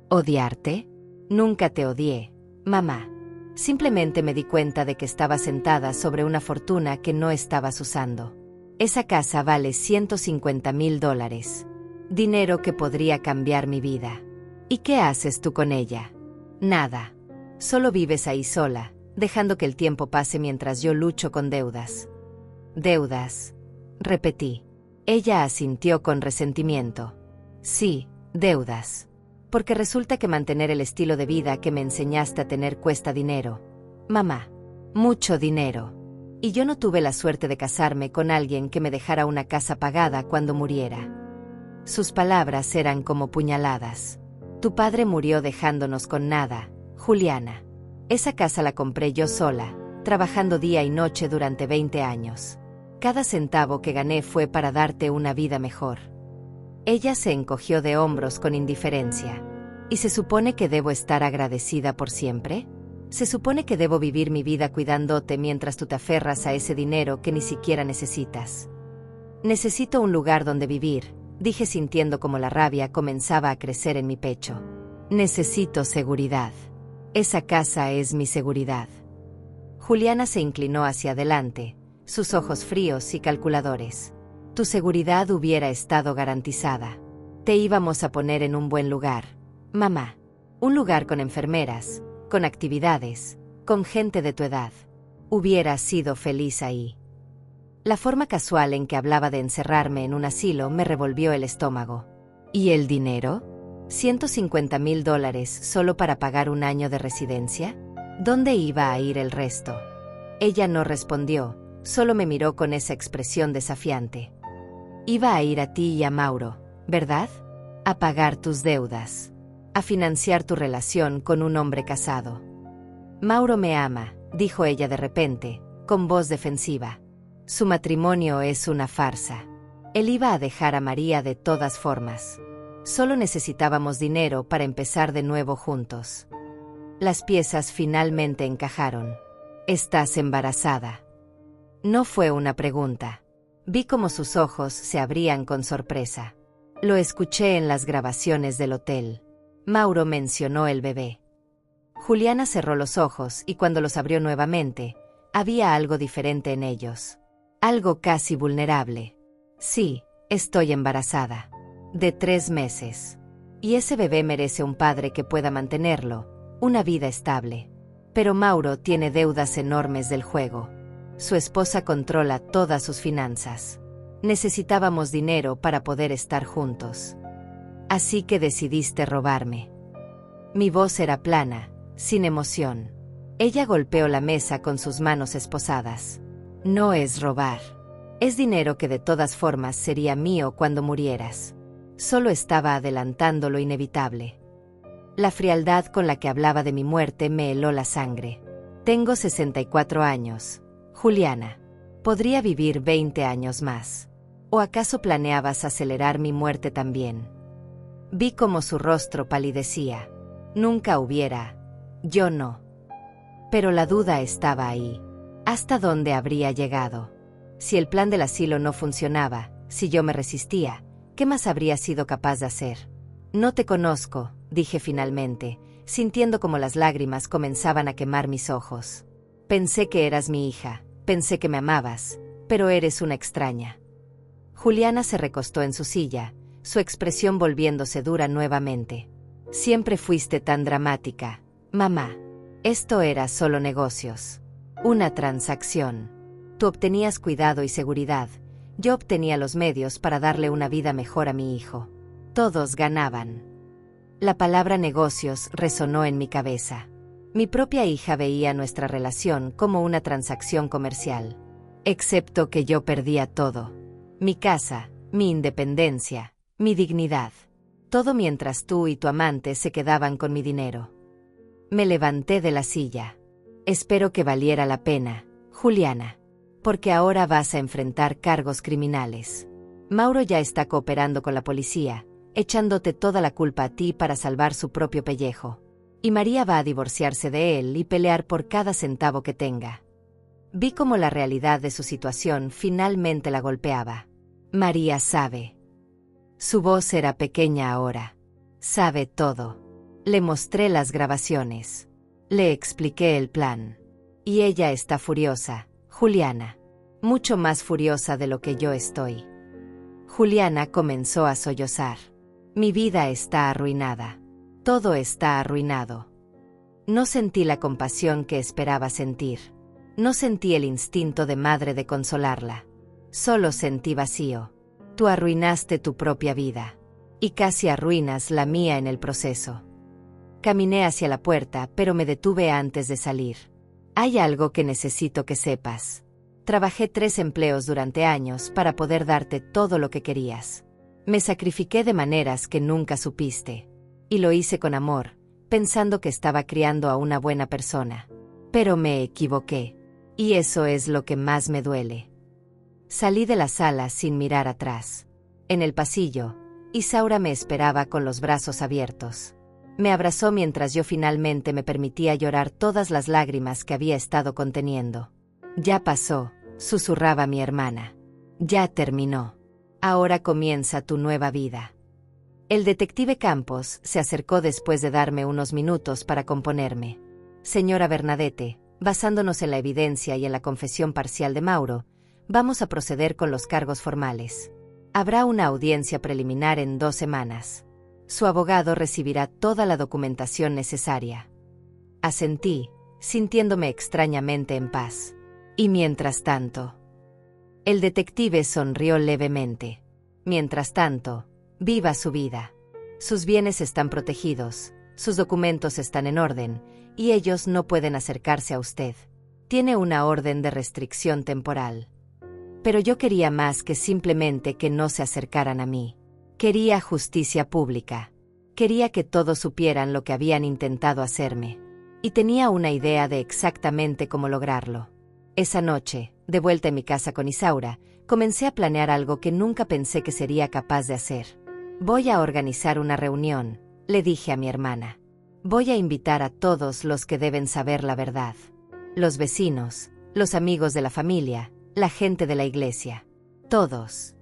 ¿Odiarte? Nunca te odié, mamá. Simplemente me di cuenta de que estaba sentada sobre una fortuna que no estabas usando. Esa casa vale $150,000. Dinero que podría cambiar mi vida. ¿Y qué haces tú con ella? Nada. Solo vives ahí sola, dejando que el tiempo pase mientras yo lucho con deudas. Deudas, repetí. Ella asintió con resentimiento. Sí, deudas. Porque resulta que mantener el estilo de vida que me enseñaste a tener cuesta dinero. Mamá, mucho dinero. Y yo no tuve la suerte de casarme con alguien que me dejara una casa pagada cuando muriera. Sus palabras eran como puñaladas. Tu padre murió dejándonos con nada, Juliana. Esa casa la compré yo sola, trabajando día y noche durante 20 años. Cada centavo que gané fue para darte una vida mejor. Ella se encogió de hombros con indiferencia. ¿Y se supone que debo estar agradecida por siempre? ¿Se supone que debo vivir mi vida cuidándote mientras tú te aferras a ese dinero que ni siquiera necesitas? Necesito un lugar donde vivir, dije sintiendo como la rabia comenzaba a crecer en mi pecho. Necesito seguridad. Esa casa es mi seguridad. Juliana se inclinó hacia adelante, sus ojos fríos y calculadores. Tu seguridad hubiera estado garantizada. Te íbamos a poner en un buen lugar, mamá. Un lugar con enfermeras, con actividades, con gente de tu edad. Hubieras sido feliz ahí. La forma casual en que hablaba de encerrarme en un asilo me revolvió el estómago. ¿Y el dinero? $150,000 solo para pagar un año de residencia. ¿Dónde iba a ir el resto? Ella no respondió, solo me miró con esa expresión desafiante. Iba a ir a ti y a Mauro, ¿verdad? A pagar tus deudas. A financiar tu relación con un hombre casado. Mauro me ama, dijo ella de repente, con voz defensiva. Su matrimonio es una farsa. Él iba a dejar a María de todas formas. Solo necesitábamos dinero para empezar de nuevo juntos. Las piezas finalmente encajaron. ¿Estás embarazada? No fue una pregunta. Vi cómo sus ojos se abrían con sorpresa. Lo escuché en las grabaciones del hotel. Mauro mencionó el bebé. Juliana cerró los ojos y cuando los abrió nuevamente, había algo diferente en ellos. Algo casi vulnerable. Sí, estoy embarazada. De 3 meses. Y ese bebé merece un padre que pueda mantenerlo, una vida estable. Pero Mauro tiene deudas enormes del juego. Su esposa controla todas sus finanzas. Necesitábamos dinero para poder estar juntos. Así que decidiste robarme. Mi voz era plana, sin emoción. Ella golpeó la mesa con sus manos esposadas. No es robar. Es dinero que de todas formas sería mío cuando murieras. Solo estaba adelantando lo inevitable. La frialdad con la que hablaba de mi muerte me heló la sangre. Tengo 64 años, Juliana. Podría vivir 20 años más. ¿O acaso planeabas acelerar mi muerte también? Vi cómo su rostro palidecía. Nunca hubiera. Yo no. Pero la duda estaba ahí. ¿Hasta dónde habría llegado? Si el plan del asilo no funcionaba, si yo me resistía, ¿qué más habría sido capaz de hacer? No te conozco, dije finalmente, sintiendo como las lágrimas comenzaban a quemar mis ojos. Pensé que eras mi hija, pensé que me amabas, pero eres una extraña. Juliana se recostó en su silla, su expresión volviéndose dura nuevamente. Siempre fuiste tan dramática, mamá. Esto era solo negocios. Una transacción. Tú obtenías cuidado y seguridad. Yo obtenía los medios para darle una vida mejor a mi hijo. Todos ganaban. La palabra negocios resonó en mi cabeza. Mi propia hija veía nuestra relación como una transacción comercial. Excepto que yo perdía todo. Mi casa, mi independencia, mi dignidad. Todo mientras tú y tu amante se quedaban con mi dinero. Me levanté de la silla. Espero que valiera la pena, Juliana. Porque ahora vas a enfrentar cargos criminales. Mauro ya está cooperando con la policía, echándote toda la culpa a ti para salvar su propio pellejo. Y María va a divorciarse de él y pelear por cada centavo que tenga. Vi cómo la realidad de su situación finalmente la golpeaba. María sabe. Su voz era pequeña ahora. Sabe todo. Le mostré las grabaciones. Le expliqué el plan. Y ella está furiosa, Juliana. Mucho más furiosa de lo que yo estoy. Juliana comenzó a sollozar. Mi vida está arruinada. Todo está arruinado. No sentí la compasión que esperaba sentir. No sentí el instinto de madre de consolarla. Solo sentí vacío. Tú arruinaste tu propia vida. Y casi arruinas la mía en el proceso. Caminé hacia la puerta, pero me detuve antes de salir. Hay algo que necesito que sepas. Trabajé 3 empleos durante años para poder darte todo lo que querías. Me sacrifiqué de maneras que nunca supiste. Y lo hice con amor, pensando que estaba criando a una buena persona. Pero me equivoqué. Y eso es lo que más me duele. Salí de la sala sin mirar atrás. En el pasillo, Isaura me esperaba con los brazos abiertos. Me abrazó mientras yo finalmente me permitía llorar todas las lágrimas que había estado conteniendo. Ya pasó, susurraba mi hermana. Ya terminó. Ahora comienza tu nueva vida. El detective Campos se acercó después de darme unos minutos para componerme. Señora Bernadette, basándonos en la evidencia y en la confesión parcial de Mauro, vamos a proceder con los cargos formales. Habrá una audiencia preliminar en 2 semanas. Su abogado recibirá toda la documentación necesaria. Asentí, sintiéndome extrañamente en paz. Y mientras tanto... El detective sonrió levemente. Mientras tanto, viva su vida. Sus bienes están protegidos, sus documentos están en orden, y ellos no pueden acercarse a usted. Tiene una orden de restricción temporal. Pero yo quería más que simplemente que no se acercaran a mí. Quería justicia pública. Quería que todos supieran lo que habían intentado hacerme. Y tenía una idea de exactamente cómo lograrlo. Esa noche, de vuelta en mi casa con Isaura, comencé a planear algo que nunca pensé que sería capaz de hacer. Voy a organizar una reunión, le dije a mi hermana. Voy a invitar a todos los que deben saber la verdad. Los vecinos, los amigos de la familia, la gente de la iglesia. Todos.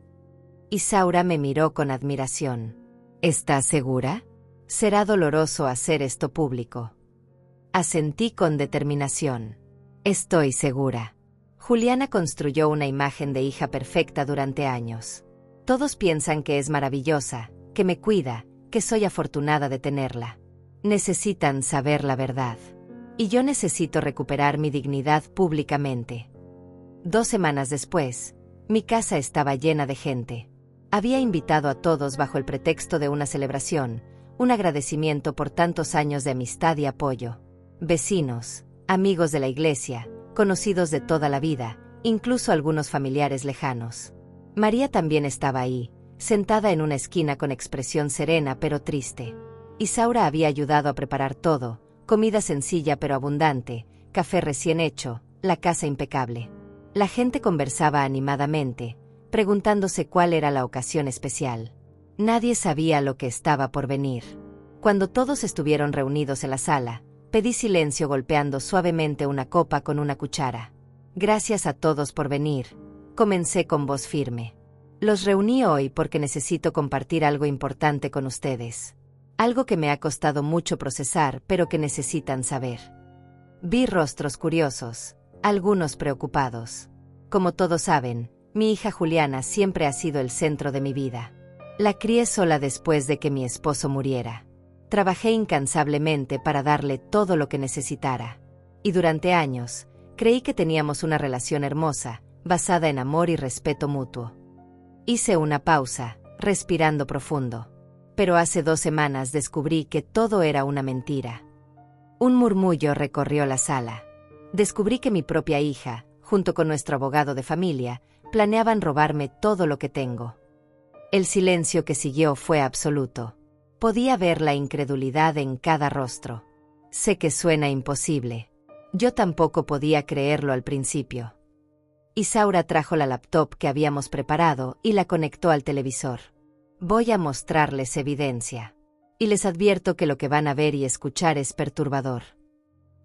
Isaura me miró con admiración. ¿Estás segura? Será doloroso hacer esto público. Asentí con determinación. Estoy segura. Juliana construyó una imagen de hija perfecta durante años. Todos piensan que es maravillosa, que me cuida, que soy afortunada de tenerla. Necesitan saber la verdad. Y yo necesito recuperar mi dignidad públicamente. 2 semanas después, mi casa estaba llena de gente. Había invitado a todos bajo el pretexto de una celebración, un agradecimiento por tantos años de amistad y apoyo. Vecinos, amigos de la iglesia, conocidos de toda la vida, incluso algunos familiares lejanos. María también estaba ahí, sentada en una esquina con expresión serena pero triste. Isaura había ayudado a preparar todo, comida sencilla pero abundante, café recién hecho, la casa impecable. La gente conversaba animadamente, preguntándose cuál era la ocasión especial. Nadie sabía lo que estaba por venir. Cuando todos estuvieron reunidos en la sala, pedí silencio golpeando suavemente una copa con una cuchara. Gracias a todos por venir, comencé con voz firme. Los reuní hoy porque necesito compartir algo importante con ustedes. Algo que me ha costado mucho procesar, pero que necesitan saber. Vi rostros curiosos, algunos preocupados. Como todos saben, mi hija Juliana siempre ha sido el centro de mi vida. La crié sola después de que mi esposo muriera. Trabajé incansablemente para darle todo lo que necesitara. Y durante años, creí que teníamos una relación hermosa, basada en amor y respeto mutuo. Hice una pausa, respirando profundo. Pero hace 2 semanas descubrí que todo era una mentira. Un murmullo recorrió la sala. Descubrí que mi propia hija, junto con nuestro abogado de familia, planeaban robarme todo lo que tengo. El silencio que siguió fue absoluto. Podía ver la incredulidad en cada rostro. Sé que suena imposible. Yo tampoco podía creerlo al principio. Isaura trajo la laptop que habíamos preparado y la conectó al televisor. Voy a mostrarles evidencia. Y les advierto que lo que van a ver y escuchar es perturbador.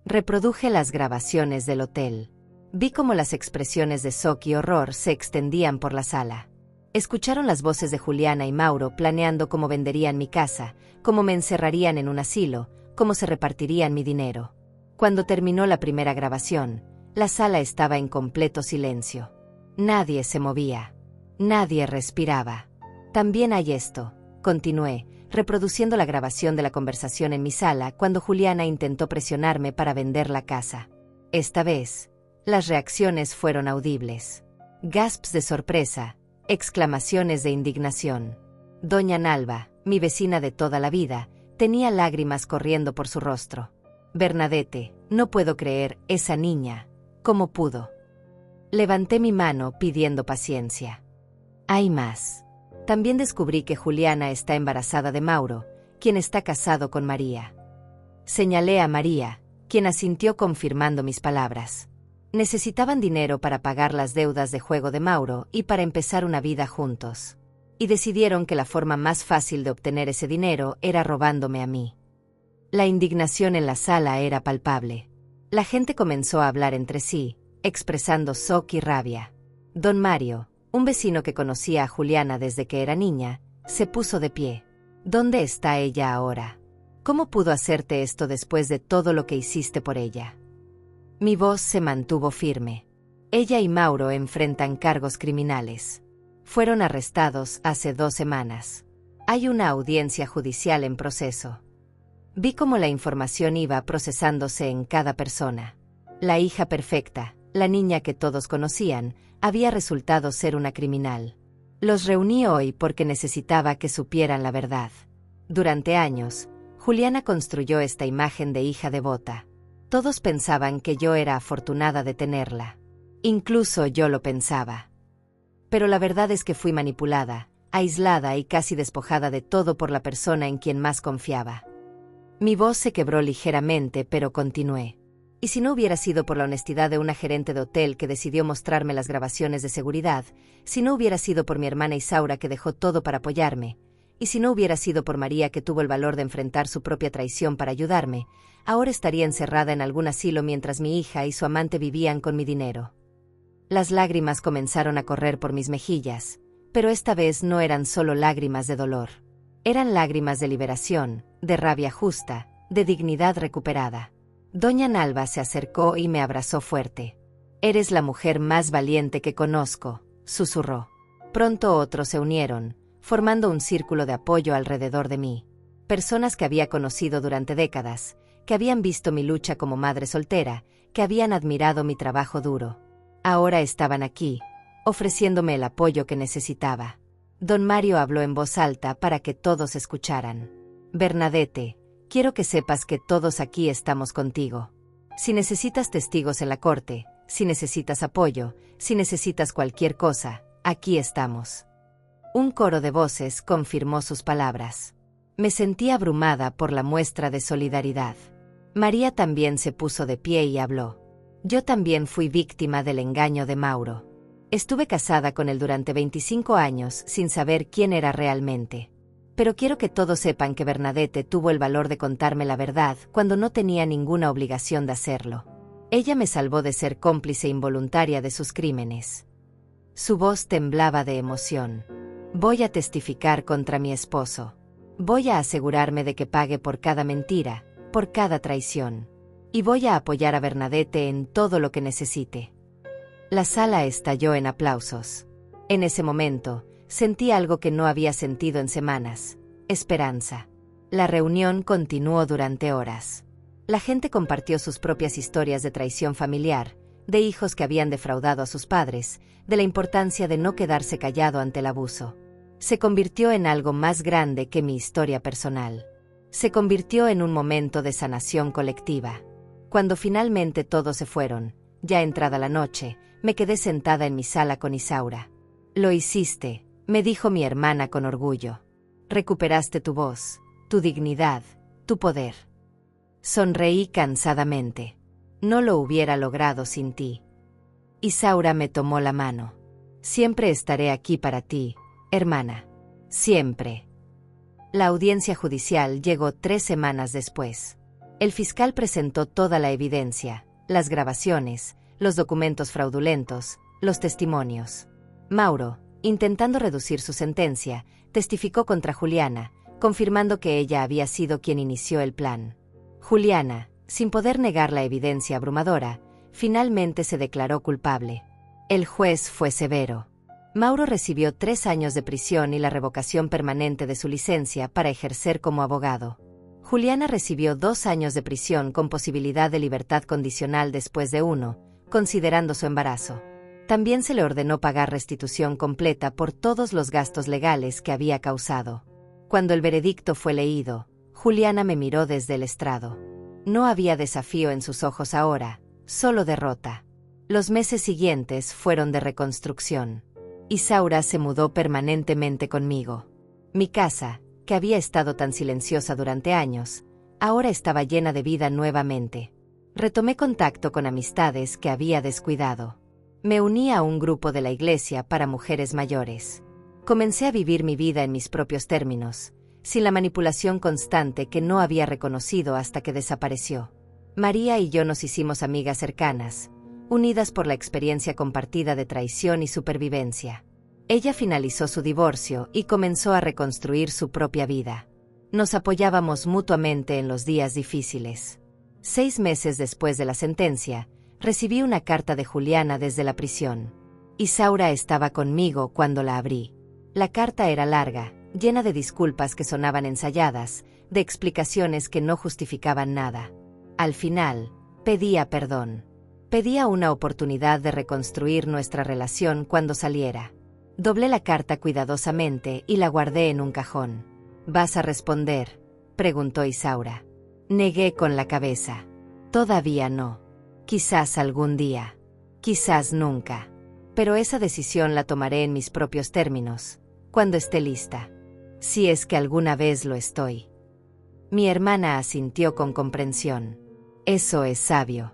Reproduje las grabaciones del hotel. Vi cómo las expresiones de shock y horror se extendían por la sala. Escucharon las voces de Juliana y Mauro planeando cómo venderían mi casa, cómo me encerrarían en un asilo, cómo se repartirían mi dinero. Cuando terminó la primera grabación, la sala estaba en completo silencio. Nadie se movía. Nadie respiraba. También hay esto, continué, reproduciendo la grabación de la conversación en mi sala cuando Juliana intentó presionarme para vender la casa. Esta vez, las reacciones fueron audibles. Gasps de sorpresa, exclamaciones de indignación. Doña Nalva, mi vecina de toda la vida, tenía lágrimas corriendo por su rostro. Bernadette, no puedo creer, esa niña. ¿Cómo pudo? Levanté mi mano pidiendo paciencia. Hay más. También descubrí que Juliana está embarazada de Mauro, quien está casado con María. Señalé a María, quien asintió confirmando mis palabras. Necesitaban dinero para pagar las deudas de juego de Mauro y para empezar una vida juntos. Y decidieron que la forma más fácil de obtener ese dinero era robándome a mí. La indignación en la sala era palpable. La gente comenzó a hablar entre sí, expresando shock y rabia. Don Mario, un vecino que conocía a Juliana desde que era niña, se puso de pie. ¿Dónde está ella ahora? ¿Cómo pudo hacerte esto después de todo lo que hiciste por ella? Mi voz se mantuvo firme. Ella y Mauro enfrentan cargos criminales. Fueron arrestados hace 2 semanas. Hay una audiencia judicial en proceso. Vi cómo la información iba procesándose en cada persona. La hija perfecta, la niña que todos conocían, había resultado ser una criminal. Los reuní hoy porque necesitaba que supieran la verdad. Durante años, Juliana construyó esta imagen de hija devota. Todos pensaban que yo era afortunada de tenerla. Incluso yo lo pensaba. Pero la verdad es que fui manipulada, aislada y casi despojada de todo por la persona en quien más confiaba. Mi voz se quebró ligeramente, pero continué. Y si no hubiera sido por la honestidad de una gerente de hotel que decidió mostrarme las grabaciones de seguridad, si no hubiera sido por mi hermana Isaura que dejó todo para apoyarme, y si no hubiera sido por María que tuvo el valor de enfrentar su propia traición para ayudarme, ahora estaría encerrada en algún asilo mientras mi hija y su amante vivían con mi dinero. Las lágrimas comenzaron a correr por mis mejillas, pero esta vez no eran solo lágrimas de dolor. Eran lágrimas de liberación, de rabia justa, de dignidad recuperada. Doña Nalva se acercó y me abrazó fuerte. «Eres la mujer más valiente que conozco», susurró. Pronto otros se unieron, formando un círculo de apoyo alrededor de mí. Personas que había conocido durante décadas, que habían visto mi lucha como madre soltera, que habían admirado mi trabajo duro. Ahora estaban aquí, ofreciéndome el apoyo que necesitaba. Don Mario habló en voz alta para que todos escucharan. «Bernadette, quiero que sepas que todos aquí estamos contigo. Si necesitas testigos en la corte, si necesitas apoyo, si necesitas cualquier cosa, aquí estamos». Un coro de voces confirmó sus palabras. Me sentí abrumada por la muestra de solidaridad. María también se puso de pie y habló. Yo también fui víctima del engaño de Mauro. Estuve casada con él durante 25 años sin saber quién era realmente. Pero quiero que todos sepan que Bernadette tuvo el valor de contarme la verdad cuando no tenía ninguna obligación de hacerlo. Ella me salvó de ser cómplice involuntaria de sus crímenes. Su voz temblaba de emoción. Voy a testificar contra mi esposo. Voy a asegurarme de que pague por cada mentira, por cada traición. Y voy a apoyar a Bernadette en todo lo que necesite. La sala estalló en aplausos. En ese momento, sentí algo que no había sentido en semanas: esperanza. La reunión continuó durante horas. La gente compartió sus propias historias de traición familiar, de hijos que habían defraudado a sus padres, de la importancia de no quedarse callado ante el abuso. Se convirtió en algo más grande que mi historia personal. Se convirtió en un momento de sanación colectiva. Cuando finalmente todos se fueron, ya entrada la noche, me quedé sentada en mi sala con Isaura. «Lo hiciste», me dijo mi hermana con orgullo. «Recuperaste tu voz, tu dignidad, tu poder». Sonreí cansadamente. No lo hubiera logrado sin ti. Isaura me tomó la mano. «Siempre estaré aquí para ti, hermana. Siempre». La audiencia judicial llegó 3 semanas después. El fiscal presentó toda la evidencia, las grabaciones, los documentos fraudulentos, los testimonios. Mauro, intentando reducir su sentencia, testificó contra Juliana, confirmando que ella había sido quien inició el plan. Juliana, sin poder negar la evidencia abrumadora, finalmente se declaró culpable. El juez fue severo. Mauro recibió 3 años de prisión y la revocación permanente de su licencia para ejercer como abogado. Juliana recibió 2 años de prisión con posibilidad de libertad condicional después de 1, considerando su embarazo. También se le ordenó pagar restitución completa por todos los gastos legales que había causado. Cuando el veredicto fue leído, Juliana me miró desde el estrado. No había desafío en sus ojos ahora, solo derrota. Los meses siguientes fueron de reconstrucción. Isaura se mudó permanentemente conmigo. Mi casa, que había estado tan silenciosa durante años, ahora estaba llena de vida nuevamente. Retomé contacto con amistades que había descuidado. Me uní a un grupo de la iglesia para mujeres mayores. Comencé a vivir mi vida en mis propios términos, sin la manipulación constante que no había reconocido hasta que desapareció. María y yo nos hicimos amigas cercanas, unidas por la experiencia compartida de traición y supervivencia. Ella finalizó su divorcio y comenzó a reconstruir su propia vida. Nos apoyábamos mutuamente en los días difíciles. 6 meses después de la sentencia, recibí una carta de Juliana desde la prisión. Isaura estaba conmigo cuando la abrí. La carta era larga, llena de disculpas que sonaban ensayadas, de explicaciones que no justificaban nada. Al final, pedía perdón. Pedía una oportunidad de reconstruir nuestra relación cuando saliera. Doblé la carta cuidadosamente y la guardé en un cajón. ¿Vas a responder?, preguntó Isaura. Negué con la cabeza. Todavía no. Quizás algún día. Quizás nunca. Pero esa decisión la tomaré en mis propios términos, cuando esté lista. Si es que alguna vez lo estoy. Mi hermana asintió con comprensión. Eso es sabio.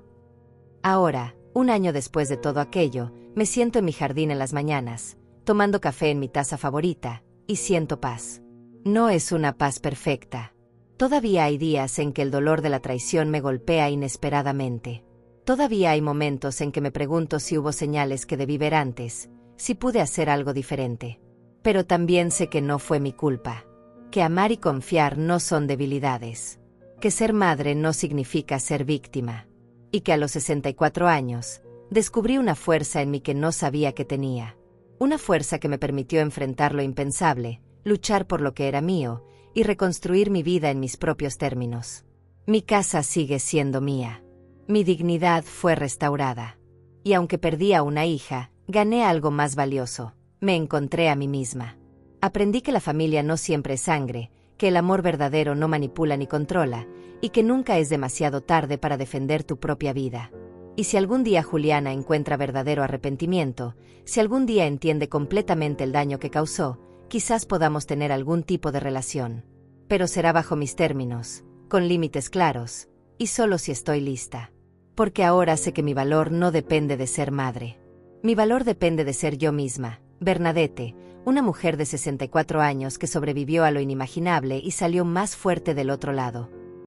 Ahora, 1 año después de todo aquello, me siento en mi jardín en las mañanas, tomando café en mi taza favorita, y siento paz. No es una paz perfecta. Todavía hay días en que el dolor de la traición me golpea inesperadamente. Todavía hay momentos en que me pregunto si hubo señales que debí ver antes, si pude hacer algo diferente. Pero también sé que no fue mi culpa. Que amar y confiar no son debilidades. Que ser madre no significa ser víctima. Y que a los 64 años, descubrí una fuerza en mí que no sabía que tenía. Una fuerza que me permitió enfrentar lo impensable, luchar por lo que era mío, y reconstruir mi vida en mis propios términos. Mi casa sigue siendo mía. Mi dignidad fue restaurada. Y aunque perdí a una hija, gané algo más valioso. Me encontré a mí misma. Aprendí que la familia no siempre es sangre, que el amor verdadero no manipula ni controla, y que nunca es demasiado tarde para defender tu propia vida. Y si algún día Juliana encuentra verdadero arrepentimiento, si algún día entiende completamente el daño que causó, quizás podamos tener algún tipo de relación. Pero será bajo mis términos, con límites claros, y solo si estoy lista. Porque ahora sé que mi valor no depende de ser madre. Mi valor depende de ser yo misma, Bernadette, una mujer de 64 años que sobrevivió a lo inimaginable y salió más fuerte del otro lado.